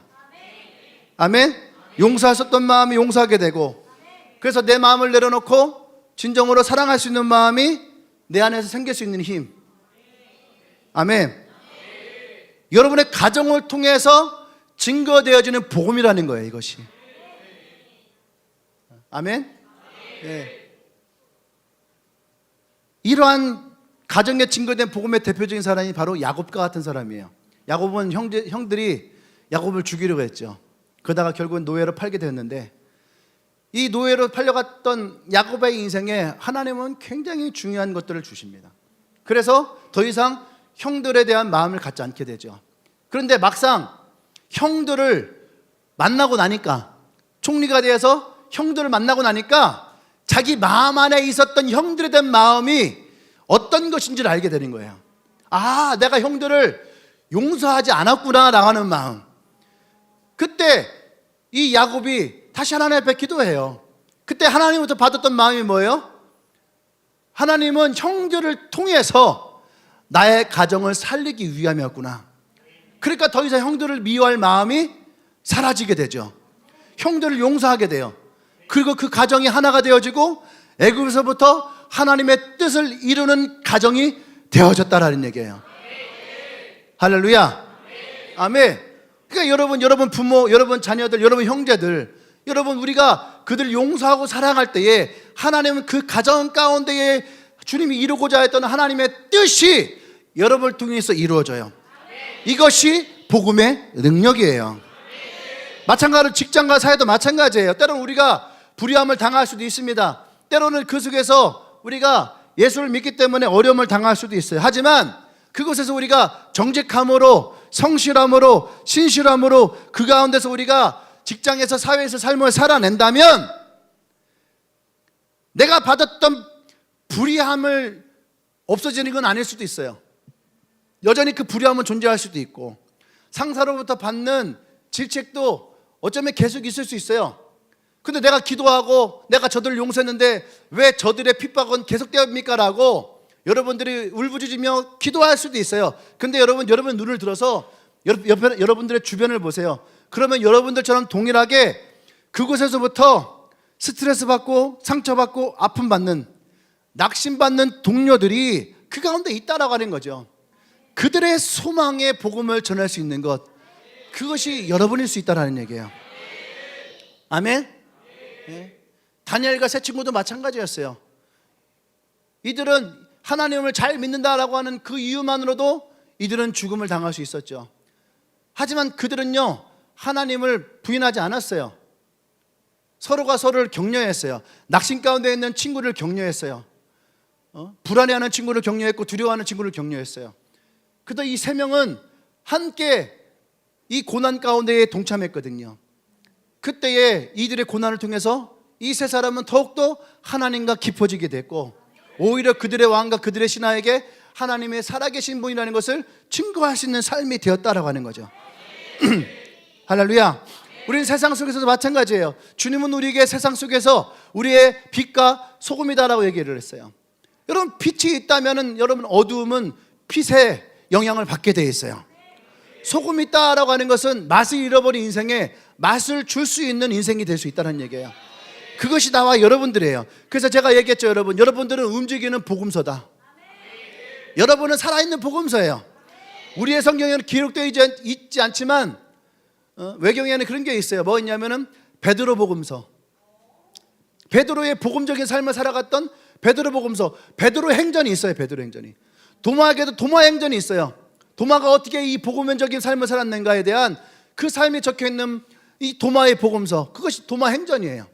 아멘. 용서하셨던 마음이 용서하게 되고, 그래서 내 마음을 내려놓고 진정으로 사랑할 수 있는 마음이 내 안에서 생길 수 있는 힘. 아멘. 여러분의 가정을 통해서 증거되어지는 복음이라는 거예요, 이것이. 아멘. 네. 이러한 가정에 증거된 복음의 대표적인 사람이 바로 야곱과 같은 사람이에요. 야곱은 형들이 야곱을 죽이려고 했죠. 그러다가 결국은 노예로 팔게 되었는데, 이 노예로 팔려갔던 야곱의 인생에 하나님은 굉장히 중요한 것들을 주십니다. 그래서 더 이상 형들에 대한 마음을 갖지 않게 되죠. 그런데 막상 형들을 만나고 나니까, 총리가 되어서 형들을 만나고 나니까 자기 마음 안에 있었던 형들에 대한 마음이 어떤 것인지를 알게 되는 거예요. 아, 내가 형들을 용서하지 않았구나 라는 마음. 그때 이 야곱이 다시 하나님 앞에 기도해요. 그때 하나님부터 받았던 마음이 뭐예요? 하나님은 형들을 통해서 나의 가정을 살리기 위함이었구나. 그러니까 더 이상 형들을 미워할 마음이 사라지게 되죠. 형들을 용서하게 돼요. 그리고 그 가정이 하나가 되어지고 애굽에서부터 하나님의 뜻을 이루는 가정이 되어졌다라는 얘기예요. 할렐루야. 아멘. 그러니까 여러분 부모, 여러분 자녀들, 여러분 형제들, 여러분 우리가 그들 용서하고 사랑할 때에 하나님은 그 가정 가운데에 주님이 이루고자 했던 하나님의 뜻이 여러분을 통해서 이루어져요. 이것이 복음의 능력이에요. 마찬가지로 직장과 사회도 마찬가지예요. 때로는 우리가 불의함을 당할 수도 있습니다. 때로는 그 속에서 우리가 예수를 믿기 때문에 어려움을 당할 수도 있어요. 하지만 그곳에서 우리가 정직함으로, 성실함으로, 신실함으로 그 가운데서 우리가 직장에서 사회에서 삶을 살아낸다면 내가 받았던 불의함을 없어지는 건 아닐 수도 있어요. 여전히 그 불의함은 존재할 수도 있고, 상사로부터 받는 질책도 어쩌면 계속 있을 수 있어요. 근데 내가 기도하고 내가 저들을 용서했는데 왜 저들의 핍박은 계속됩니까? 라고 여러분들이 울부짖으며 기도할 수도 있어요. 근데 여러분 눈을 들어서 여러분들의 주변을 보세요. 그러면 여러분들처럼 동일하게 그곳에서부터 스트레스 받고 상처받고 아픔 받는, 낙심받는 동료들이 그 가운데 있다라고 하는 거죠. 그들의 소망의 복음을 전할 수 있는 것, 그것이 여러분일 수 있다라는 얘기예요. 아멘. 네. 다니엘과 세 친구도 마찬가지였어요. 이들은 하나님을 잘 믿는다라고 하는 그 이유만으로도 이들은 죽음을 당할 수 있었죠. 하지만 그들은요, 하나님을 부인하지 않았어요. 서로가 서로를 격려했어요. 낙심 가운데 있는 친구를 격려했어요. 불안해하는 친구를 격려했고 두려워하는 친구를 격려했어요. 그래도 이 세 명은 함께 이 고난 가운데에 동참했거든요. 그때에 이들의 고난을 통해서 이 세 사람은 더욱더 하나님과 깊어지게 됐고, 오히려 그들의 왕과 그들의 신하에게 하나님의 살아계신 분이라는 것을 증거할 수 있는 삶이 되었다라고 하는 거죠. 할렐루야. 우리는 세상 속에서도 마찬가지예요. 주님은 우리에게 세상 속에서 우리의 빛과 소금이다라고 얘기를 했어요. 여러분, 빛이 있다면 여러분 어두움은 빛의 영향을 받게 되어 있어요. 소금이 있다라고 하는 것은 맛을 잃어버린 인생에 맛을 줄 수 있는 인생이 될 수 있다는 얘기예요. 그것이 나와 여러분들이에요. 그래서 제가 얘기했죠. 여러분들은 움직이는 복음서다. 여러분은 살아있는 복음서예요. 우리의 성경에는 기록되어 있지 않지만 외경에는 그런 게 있어요. 뭐 있냐면은 베드로 복음서, 베드로의 복음적인 삶을 살아갔던 베드로 복음서, 베드로 행전이 있어요. 베드로 행전이. 도마에게도 도마 행전이 있어요. 도마가 어떻게 이 복음적인 삶을 살았는가에 대한 그 삶이 적혀있는 이 도마의 복음서, 그것이 도마 행전이에요.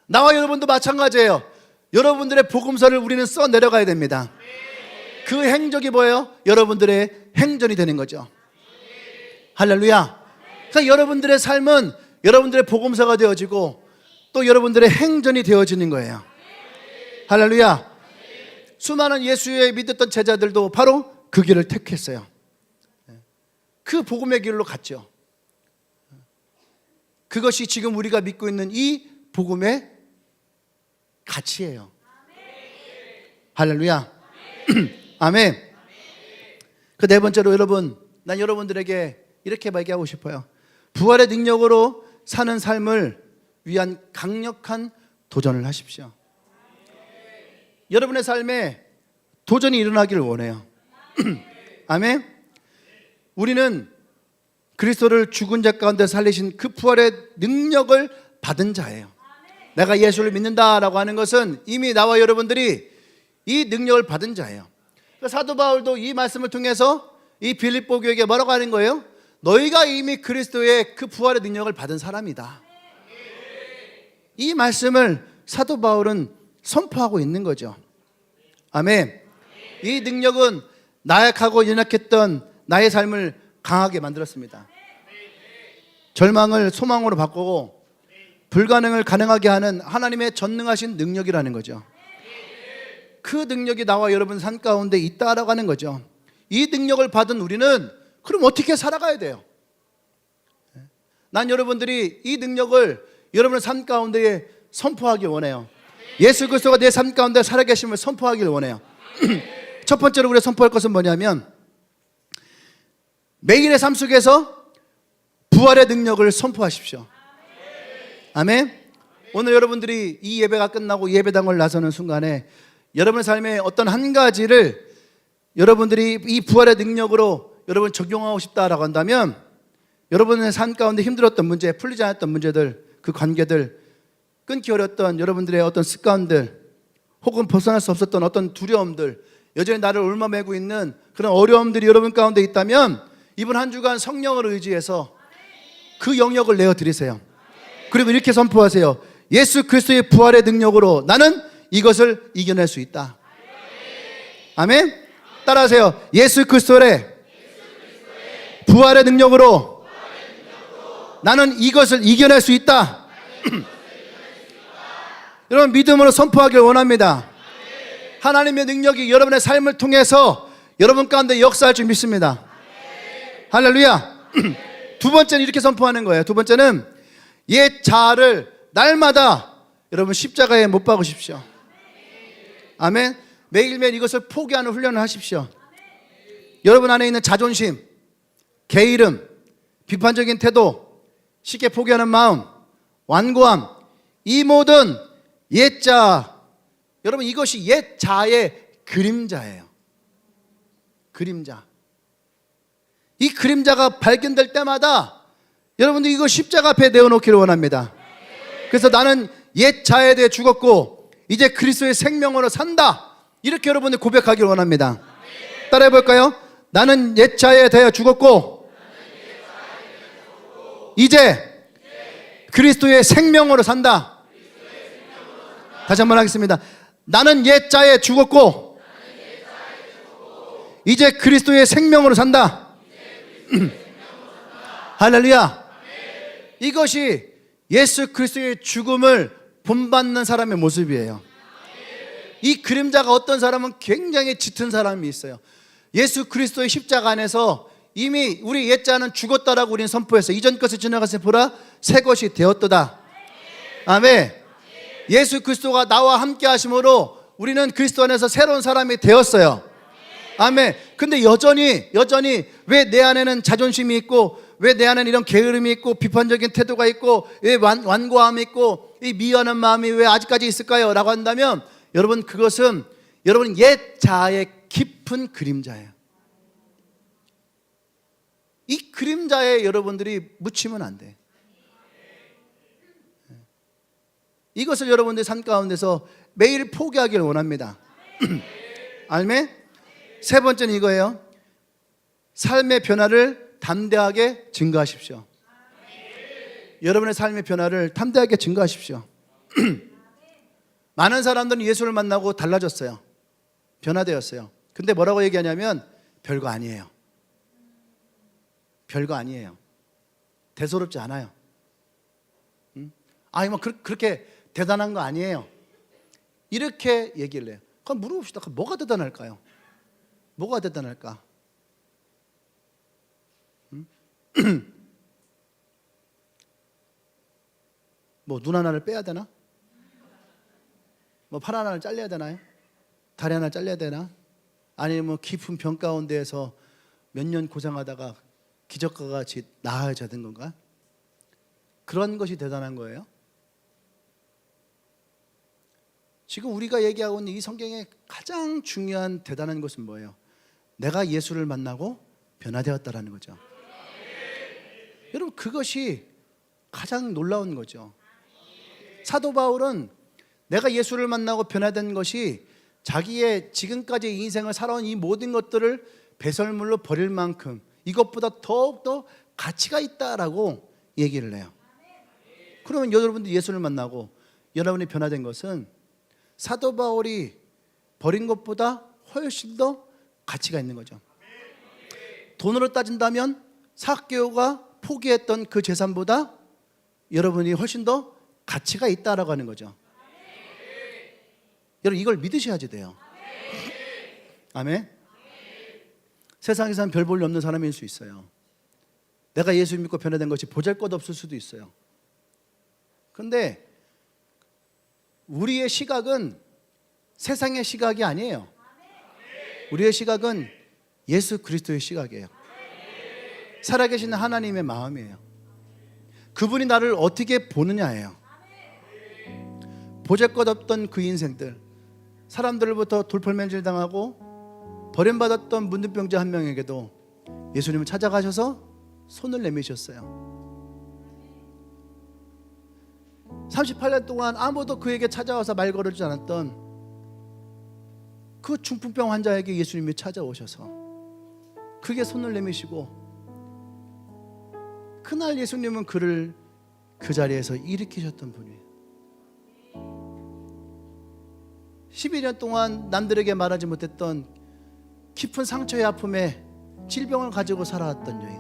나와 여러분도 마찬가지예요. 여러분들의 복음서를 우리는 써 내려가야 됩니다. 그 행적이 뭐예요? 여러분들의 행전이 되는 거죠. 할렐루야. 그러니까 여러분들의 삶은 여러분들의 복음서가 되어지고 또 여러분들의 행전이 되어지는 거예요. 할렐루야. 수많은 예수의 믿었던 제자들도 바로 그 길을 택했어요. 그 복음의 길로 갔죠. 그것이 지금 우리가 믿고 있는 이 복음의 가치예요. 할렐루야. 아멘. 그 네 번째로 여러분, 난 여러분들에게 이렇게 얘기하고 싶어요. 부활의 능력으로 사는 삶을 위한 강력한 도전을 하십시오. 여러분의 삶에 도전이 일어나기를 원해요. 아멘. 우리는 그리스도를 죽은 자 가운데 살리신 그 부활의 능력을 받은 자예요. 내가 예수를 믿는다라고 하는 것은 이미 나와 여러분들이 이 능력을 받은 자예요. 사도 바울도 이 말씀을 통해서 이 빌립보 교회에게 뭐라고 하는 거예요? 너희가 이미 그리스도의 그 부활의 능력을 받은 사람이다. 이 말씀을 사도 바울은 선포하고 있는 거죠. 아멘. 이 능력은 나약하고 연약했던 나의 삶을 강하게 만들었습니다. 절망을 소망으로 바꾸고 불가능을 가능하게 하는 하나님의 전능하신 능력이라는 거죠. 그 능력이 나와 여러분 삶 가운데 있다라고 하는 거죠. 이 능력을 받은 우리는 그럼 어떻게 살아가야 돼요? 난 여러분들이 이 능력을 여러분의 삶 가운데에 선포하기 원해요. 예수 그리스도가 내 삶 가운데 살아계심을 선포하기를 원해요. 첫 번째로 우리가 선포할 것은 뭐냐면 매일의 삶 속에서 부활의 능력을 선포하십시오. 아멘. 오늘 여러분들이 이 예배가 끝나고 예배당을 나서는 순간에 여러분의 삶에 어떤 한 가지를 여러분들이 이 부활의 능력으로 여러분 적용하고 싶다라고 한다면 여러분의 삶 가운데 힘들었던 문제, 풀리지 않았던 문제들, 그 관계들, 끊기 어려웠던 여러분들의 어떤 습관들, 혹은 벗어날 수 없었던 어떤 두려움들, 여전히 나를 얽매고 있는 그런 어려움들이 여러분 가운데 있다면 이번 한 주간 성령을 의지해서 그 영역을 내어드리세요. 그리고 이렇게 선포하세요. 예수 그리스도의 부활의 능력으로 나는 이것을 이겨낼 수 있다. 아멘. 따라하세요. 예수 그리스도의 부활의 능력으로 나는 이것을 이겨낼 수 있다. 여러분 믿음으로 선포하길 원합니다. 하나님의 능력이 여러분의 삶을 통해서 여러분 가운데 역사할 줄 믿습니다. 할렐루야. 두 번째는 이렇게 선포하는 거예요. 두 번째는 옛 자아를 날마다 여러분 십자가에 못 박으십시오. 아멘. 매일매일 이것을 포기하는 훈련을 하십시오. 여러분 안에 있는 자존심, 게으름, 비판적인 태도, 쉽게 포기하는 마음, 완고함, 이 모든 옛 자아, 여러분 이것이 옛 자아의 그림자예요. 그림자. 이 그림자가 발견될 때마다 여러분들 이거 십자가 앞에 내어놓기를 원합니다. 그래서 나는 옛 자아에 대해 죽었고 이제 그리스도의 생명으로 산다, 이렇게 여러분들 고백하기를 원합니다. 따라해 볼까요? 나는 옛 자아에 대해 죽었고 이제 그리스도의 생명으로 산다. 다시 한번 하겠습니다. 나는 옛 자아에 죽었고 이제 그리스도의 생명으로 산다. 할렐루야. 이것이 예수 그리스도의 죽음을 본받는 사람의 모습이에요. 이 그림자가 어떤 사람은 굉장히 짙은 사람이 있어요. 예수 그리스도의 십자가 안에서 이미 우리 옛자는 죽었다라고 우리는 선포했어요. 이전 것을 지나가서 보라, 새 것이 되었도다. 아멘. 예수 그리스도가 나와 함께 하심으로 우리는 그리스도 안에서 새로운 사람이 되었어요. 아멘. 근데 여전히 왜 내 안에는 자존심이 있고, 왜 내 안에는 이런 게으름이 있고, 비판적인 태도가 있고, 왜 완고함이 있고, 이 미안한 마음이 왜 아직까지 있을까요? 라고 한다면 여러분 그것은 여러분 옛 자아의 깊은 그림자예요. 이 그림자에 여러분들이 묻히면 안 돼. 이것을 여러분들이 삶 가운데서 매일 포기하기를 원합니다. 아멘. 세 번째는 이거예요. 삶의 변화를 담대하게 증거하십시오. 여러분의 삶의 변화를 담대하게 증거하십시오. 많은 사람들은 예수를 만나고 달라졌어요. 변화되었어요. 근데 뭐라고 얘기하냐면 별거 아니에요. 별거 아니에요. 대수롭지 않아요. 아니 뭐 그렇게 대단한 거 아니에요. 이렇게 얘기를 해요. 그럼 물어봅시다. 그럼 뭐가 대단할까요? 뭐가 대단할까? 뭐 눈 하나를 빼야 되나? 뭐 팔 하나를 잘라야 되나요? 다리 하나를 잘라야 되나? 아니면 뭐 깊은 병 가운데에서 몇 년 고생하다가 기적과 같이 나아져야 된 건가? 그런 것이 대단한 거예요? 지금 우리가 얘기하고 있는 이 성경의 가장 중요한 대단한 것은 뭐예요? 내가 예수를 만나고 변화되었다라는 거죠. 여러분 그것이 가장 놀라운 거죠. 사도 바울은 내가 예수를 만나고 변화된 것이 자기의 지금까지 인생을 살아온 이 모든 것들을 배설물로 버릴 만큼 이것보다 더욱더 가치가 있다라고 얘기를 해요. 그러면 여러분들 예수를 만나고 여러분이 변화된 것은 사도 바울이 버린 것보다 훨씬 더 가치가 있는 거죠. 돈으로 따진다면 삭개오가 포기했던 그 재산보다 여러분이 훨씬 더 가치가 있다라고 하는 거죠. 여러분 이걸 믿으셔야지 돼요. 아멘. 세상에서는 별 볼 일 없는 사람일 수 있어요. 내가 예수 믿고 변화된 것이 보잘것없을 수도 있어요. 그런데 우리의 시각은 세상의 시각이 아니에요. 우리의 시각은 예수 그리스도의 시각이에요. 살아계신 하나님의 마음이에요. 그분이 나를 어떻게 보느냐예요. 보잘것없던 그 인생들, 사람들로부터 돌팔맨질 당하고 버림받았던 문둥병자 한 명에게도 예수님을 찾아가셔서 손을 내미셨어요. 38년 동안 아무도 그에게 찾아와서 말 걸어주지 않았던 그 중풍병 환자에게 예수님이 찾아오셔서 그게 손을 내미시고 그날 예수님은 그를 그 자리에서 일으키셨던 분이에요. 12년 동안 남들에게 말하지 못했던 깊은 상처의 아픔에 질병을 가지고 살아왔던 여인,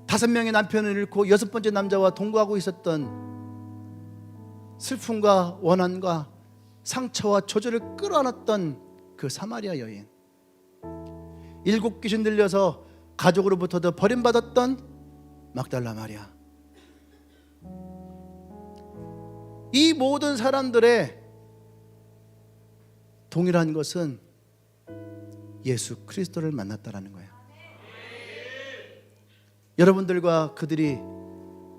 5명의 남편을 잃고 6번째 남자와 동거하고 있었던 슬픔과 원한과 상처와 저주를 끌어안았던 그 사마리아 여인, 7 귀신 들려서 가족으로부터도 버림받았던 막달라 마리아, 이 모든 사람들의 동일한 것은 예수 그리스도를 만났다라는 거예요. 여러분들과 그들이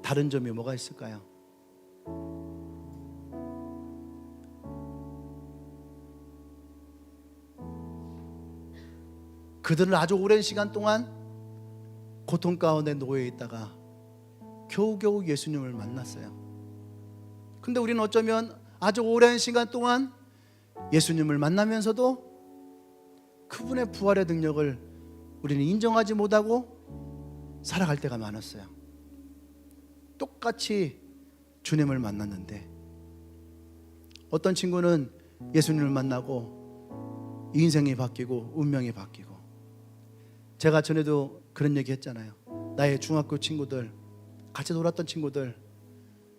다른 점이 뭐가 있을까요? 그들은 아주 오랜 시간 동안 고통 가운데 놓여 있다가 겨우겨우 예수님을 만났어요. 근데 우리는 어쩌면 아주 오랜 시간 동안 예수님을 만나면서도 그분의 부활의 능력을 우리는 인정하지 못하고 살아갈 때가 많았어요. 똑같이 주님을 만났는데 어떤 친구는 예수님을 만나고 인생이 바뀌고 운명이 바뀌고, 제가 전에도 그런 얘기 했잖아요. 나의 중학교 친구들, 같이 놀았던 친구들,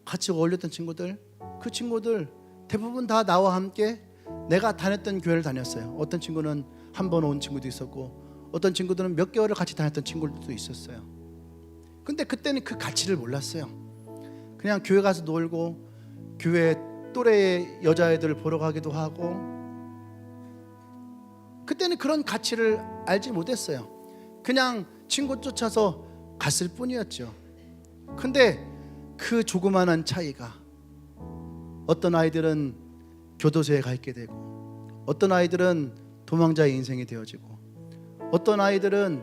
같이 어울렸던 친구들, 그 친구들 대부분 다 나와 함께 내가 다녔던 교회를 다녔어요. 어떤 친구는 한 번 온 친구도 있었고, 어떤 친구들은 몇 개월을 같이 다녔던 친구들도 있었어요. 근데 그때는 그 가치를 몰랐어요. 그냥 교회 가서 놀고 교회 또래의 여자애들을 보러 가기도 하고, 그때는 그런 가치를 알지 못했어요. 그냥 친구 쫓아서 갔을 뿐이었죠. 근데 그 조그만한 차이가, 어떤 아이들은 교도소에 가 있게 되고, 어떤 아이들은 도망자의 인생이 되어지고, 어떤 아이들은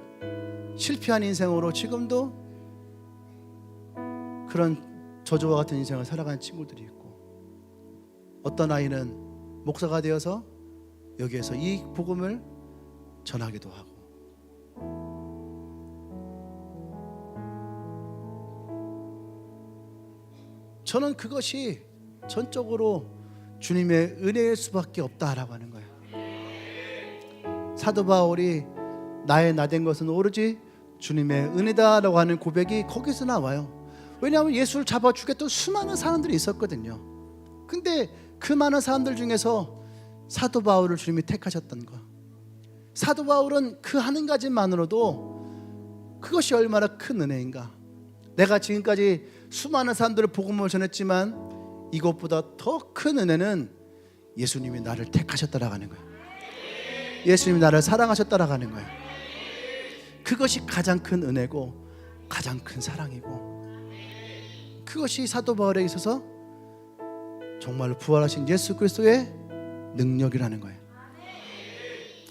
실패한 인생으로 지금도 그런 저주와 같은 인생을 살아가는 친구들이 있고, 어떤 아이는 목사가 되어서 여기에서 이 복음을 전하기도 하고. 저는 그것이 전적으로 주님의 은혜일 수밖에 없다라고 하는 거예요. 사도 바울이 나의 나된 것은 오로지 주님의 은혜다라고 하는 고백이 거기서 나와요. 왜냐하면 예수를 잡아 죽였던 수많은 사람들이 있었거든요. 근데 그 많은 사람들 중에서 사도 바울을 주님이 택하셨던 것, 사도 바울은 그 한 가지만으로도 그것이 얼마나 큰 은혜인가. 내가 지금까지 수많은 사람들을 복음을 전했지만 이것보다 더 큰 은혜는 예수님이 나를 택하셨다라고 하는 거예요. 예수님이 나를 사랑하셨다라고 하는 거예요. 그것이 가장 큰 은혜고 가장 큰 사랑이고, 그것이 사도 바울에게 있어서 정말로 부활하신 예수 그리스도의 능력이라는 거예요.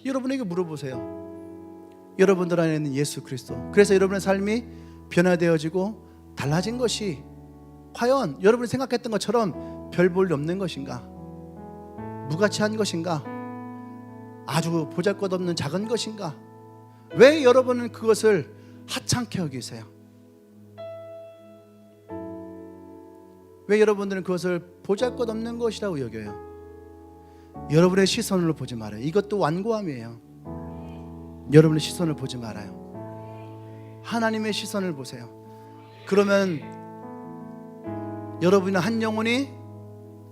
여러분에게 물어보세요. 여러분들 안에 있는 예수 그리스도, 그래서 여러분의 삶이 변화되어지고 달라진 것이 과연 여러분이 생각했던 것처럼 별 볼 일 없는 것인가? 무가치한 것인가? 아주 보잘것없는 작은 것인가? 왜 여러분은 그것을 하찮게 여기세요? 왜 여러분들은 그것을 보잘것없는 것이라고 여겨요? 여러분의 시선으로 보지 말아요. 이것도 완고함이에요. 여러분의 시선을 보지 말아요. 하나님의 시선을 보세요. 그러면 여러분의 한 영혼이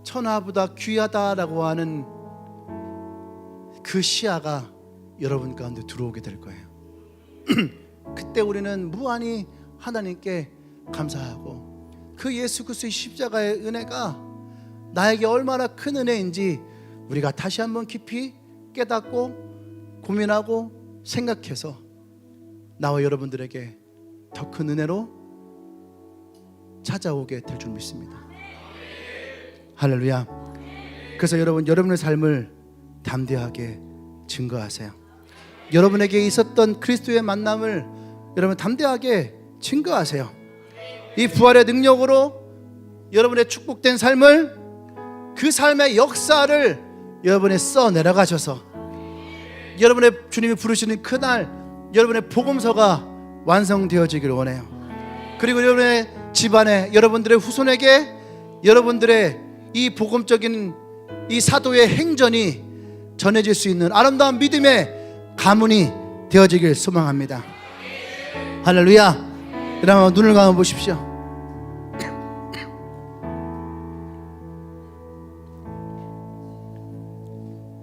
천하보다 귀하다라고 하는 그 시야가 여러분 가운데 들어오게 될 거예요. 그때 우리는 무한히 하나님께 감사하고, 그 예수 그리스도의 십자가의 은혜가 나에게 얼마나 큰 은혜인지 우리가 다시 한번 깊이 깨닫고 고민하고 생각해서 나와 여러분들에게 더 큰 은혜로 찾아오게 될 줄 믿습니다. 할렐루야. 그래서 여러분의 삶을 담대하게 증거하세요. 여러분에게 있었던 그리스도의 만남을 여러분 담대하게 증거하세요. 이 부활의 능력으로 여러분의 축복된 삶을, 그 삶의 역사를 여러분이 써 내려가셔서 여러분의 주님이 부르시는 그날 여러분의 복음서가 완성되어지기를 원해요. 그리고 여러분의 집안에, 여러분들의 후손에게 여러분들의 이 복음적인 이 사도의 행전이 전해질 수 있는 아름다운 믿음의 가문이 되어지길 소망합니다. 할렐루야. 여러분 눈을 감아 보십시오.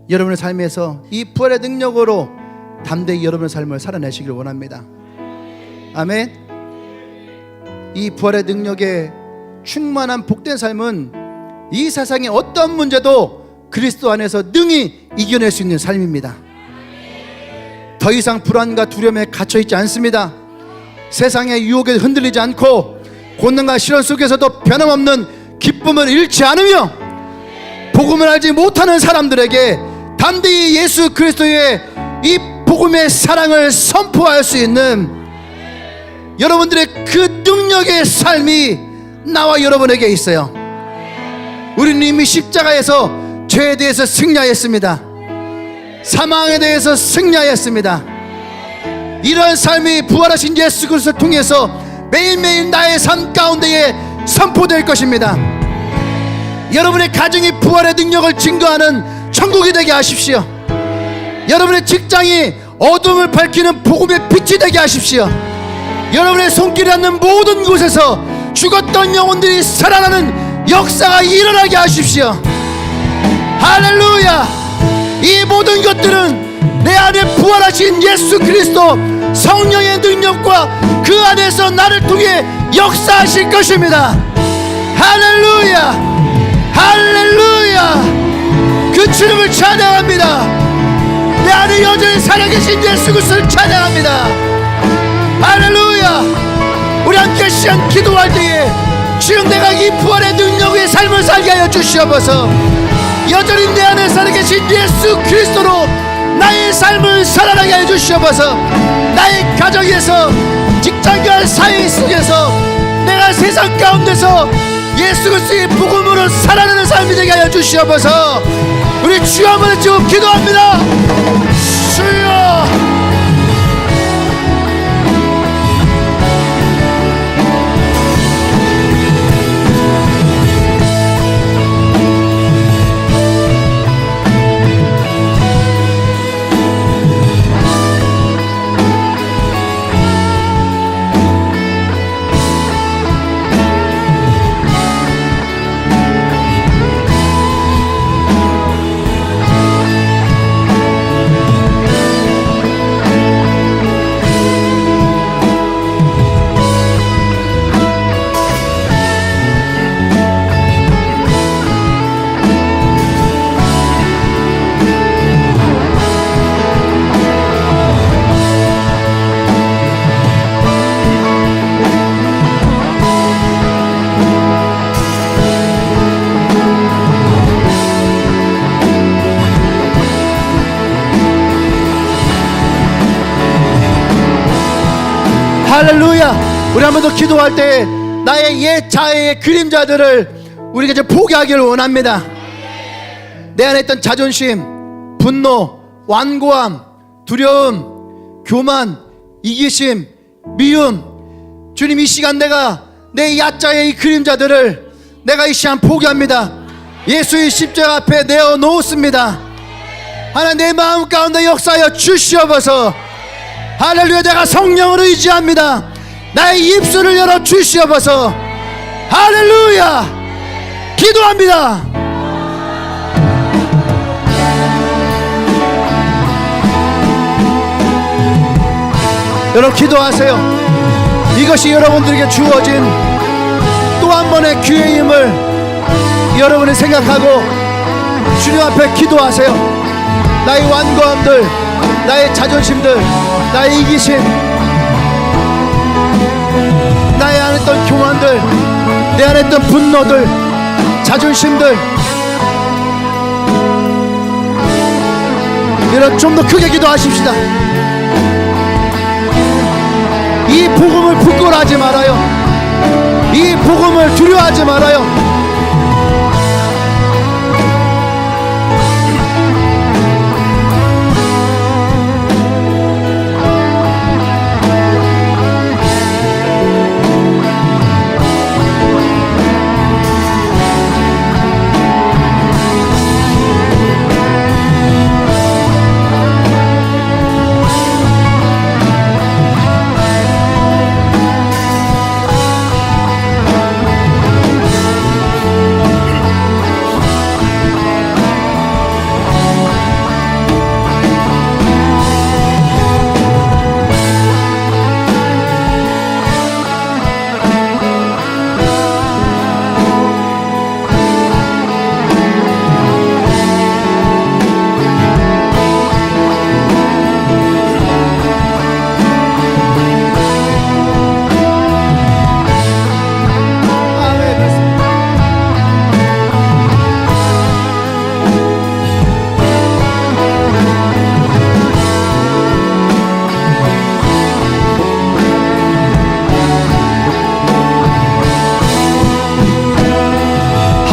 여러분의 삶에서 이 부활의 능력으로 담대히 여러분의 삶을 살아내시길 원합니다. 아멘. 이 부활의 능력에 충만한 복된 삶은 이 세상의 어떤 문제도 그리스도 안에서 능히 이겨낼 수 있는 삶입니다. 더 이상 불안과 두려움에 갇혀있지 않습니다. 세상의 유혹에 흔들리지 않고 고난과 시련 속에서도 변함없는 기쁨을 잃지 않으며 복음을 알지 못하는 사람들에게 담대히 예수 그리스도의 이 복음의 사랑을 선포할 수 있는 여러분들의 그 능력의 삶이 나와 여러분에게 있어요. 우리는 이미 십자가에서 죄에 대해서 승리하였습니다. 사망에 대해서 승리하였습니다. 이런 삶이 부활하신 예수 그리스도를 통해서 매일매일 나의 삶 가운데에 선포될 것입니다. 여러분의 가정이 부활의 능력을 증거하는 천국이 되게 하십시오. 여러분의 직장이 어둠을 밝히는 복음의 빛이 되게 하십시오. 여러분의 손길이 닿는 모든 곳에서 죽었던 영혼들이 살아나는 역사가 일어나게 하십시오. 할렐루야. 이 모든 것들은 내 안에 부활하신 예수 그리스도 성령의 능력과 그 안에서 나를 통해 역사하실 것입니다. 할렐루야. 할렐루야. 그 주님을 찬양합니다. 내 안에 여전히 살아계신 예수 그리스도를 찬양합니다. 할렐루야. 우리 함께 시간 기도할 때에 주님, 내가 이 부활의 능력의 삶을 살게 하여 주시옵소서. 여전히 내 안에 살아계신 예수 그리스도로 나의 삶을 살아나게 하여 주시옵소서. 나의 가정에서, 직장과 사회 속에서, 내가 세상 가운데서 예수 그리스도의 복음으로 살아내는 삶이 되게 하여 주시옵소서. 우리 주여 한번 지금 기도합니다. 주여. 할렐루야. 우리 한 번 더 기도할 때 나의 옛 자아의 그림자들을 우리가 이제 포기하기를 원합니다. 내 안에 있던 자존심, 분노, 완고함, 두려움, 교만, 이기심, 미움, 주님, 이 시간 내가 내 야자의 이 그림자들을 내가 이 시간 포기합니다. 예수의 십자가 앞에 내어놓습니다. 하나님, 내 마음 가운데 역사하여 주시옵소서. 할렐루야. 내가 성령을 의지합니다. 나의 입술을 열어 주시옵소서. 할렐루야. 기도합니다. 여러분 기도하세요. 이것이 여러분들에게 주어진 또 한 번의 기회임을 여러분이 생각하고 주님 앞에 기도하세요. 나의 완고함들, 나의 자존심들, 나의 이기심, 나의 안에 있던 교만들, 내 안에 있던 분노들, 자존심들, 여러분 좀 더 크게 기도하십시다. 이 복음을 부끄러워하지 말아요. 이 복음을 두려워하지 말아요.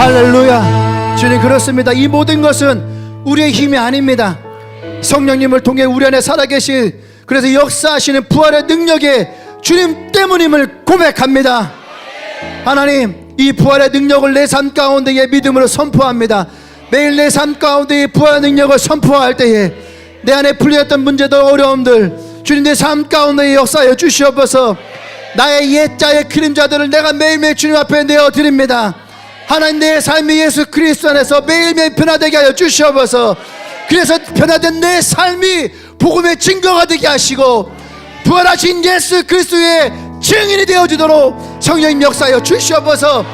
할렐루야. 주님, 그렇습니다. 이 모든 것은 우리의 힘이 아닙니다. 성령님을 통해 우리 안에 살아계신, 그래서 역사하시는 부활의 능력에 주님 때문임을 고백합니다. 하나님, 이 부활의 능력을 내 삶 가운데에 믿음으로 선포합니다. 매일 내 삶 가운데에 부활의 능력을 선포할 때에 내 안에 풀렸던 문제들, 어려움들, 주님 내 삶 가운데에 역사하여 주시옵소서. 나의 옛자의 그림자들을 내가 매일매일 주님 앞에 내어드립니다. 하나님, 내 삶이 예수 그리스도 안에서 매일매일 변화되게 하여 주시옵소서. 그래서 변화된 내 삶이 복음의 증거가 되게 하시고 부활하신 예수 그리스도의 증인이 되어주도록 성령님 역사하여 주시옵소서.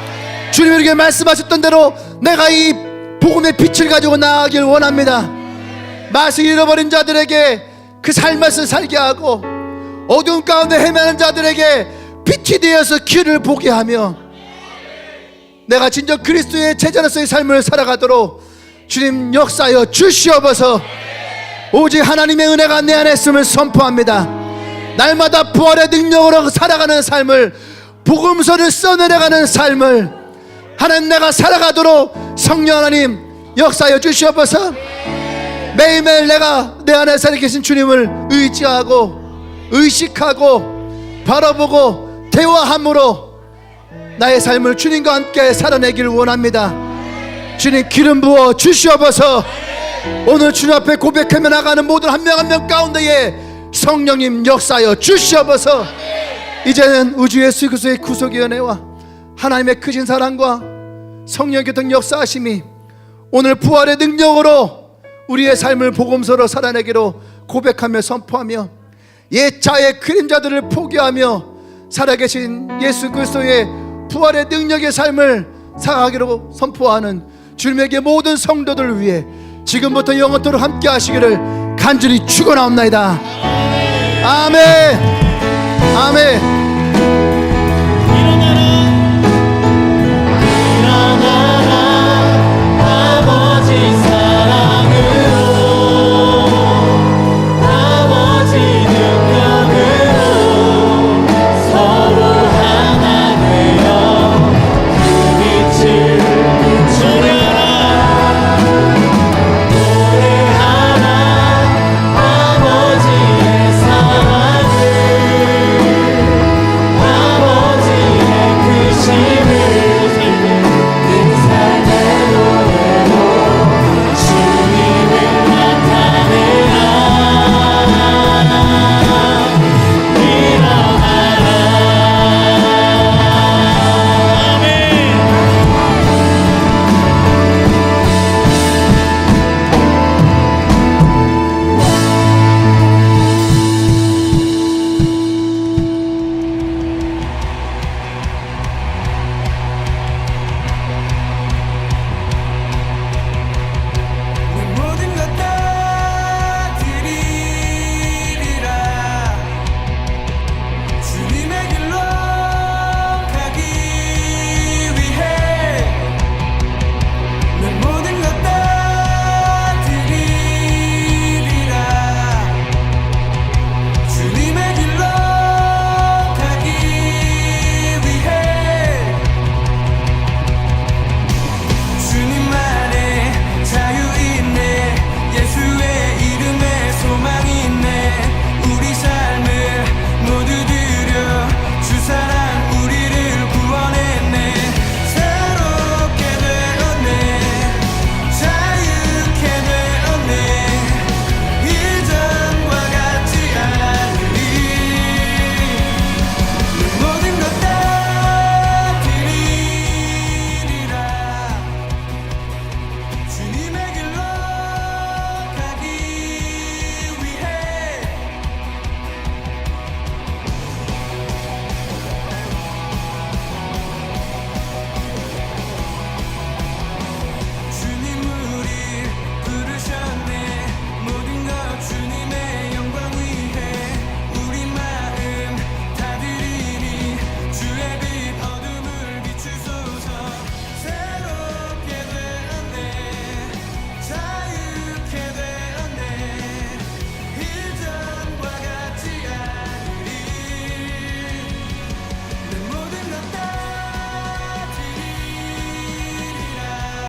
주님에게 말씀하셨던 대로 내가 이 복음의 빛을 가지고 나아가길 원합니다. 맛을 잃어버린 자들에게 그 삶을 살게 하고 어두운 가운데 헤매는 자들에게 빛이 되어서 길을 보게 하며 내가 진정 그리스도의 제자로서의 삶을 살아가도록 주님 역사하여 주시옵소서. 오직 하나님의 은혜가 내 안에 있음을 선포합니다. 날마다 부활의 능력으로 살아가는 삶을, 복음서를 써내려가는 삶을 하나님 내가 살아가도록 성령 하나님 역사하여 주시옵소서. 매일매일 내가 내 안에 살아계신 주님을 의지하고 의식하고 바라보고 대화함으로 나의 삶을 주님과 함께 살아내기를 원합니다. 주님, 기름 부어 주시옵소서. 오늘 주님 앞에 고백하며 나가는 모든 한 명 한 명 가운데에 성령님 역사하여 주시옵소서. 이제는 우주 예수 그리스도의 구속의 은혜와 하나님의 크신 사랑과 성령 교통 역사하심이 오늘 부활의 능력으로 우리의 삶을 복음서로 살아내기로 고백하며 선포하며 옛자의 그림자들을 포기하며 살아계신 예수 그리스도의 부활의 능력의 삶을 살아가기로 선포하는 주님에게 모든 성도들을 위해 지금부터 영원토록 함께 하시기를 간절히 축원하옵나이다. 아멘. 아멘.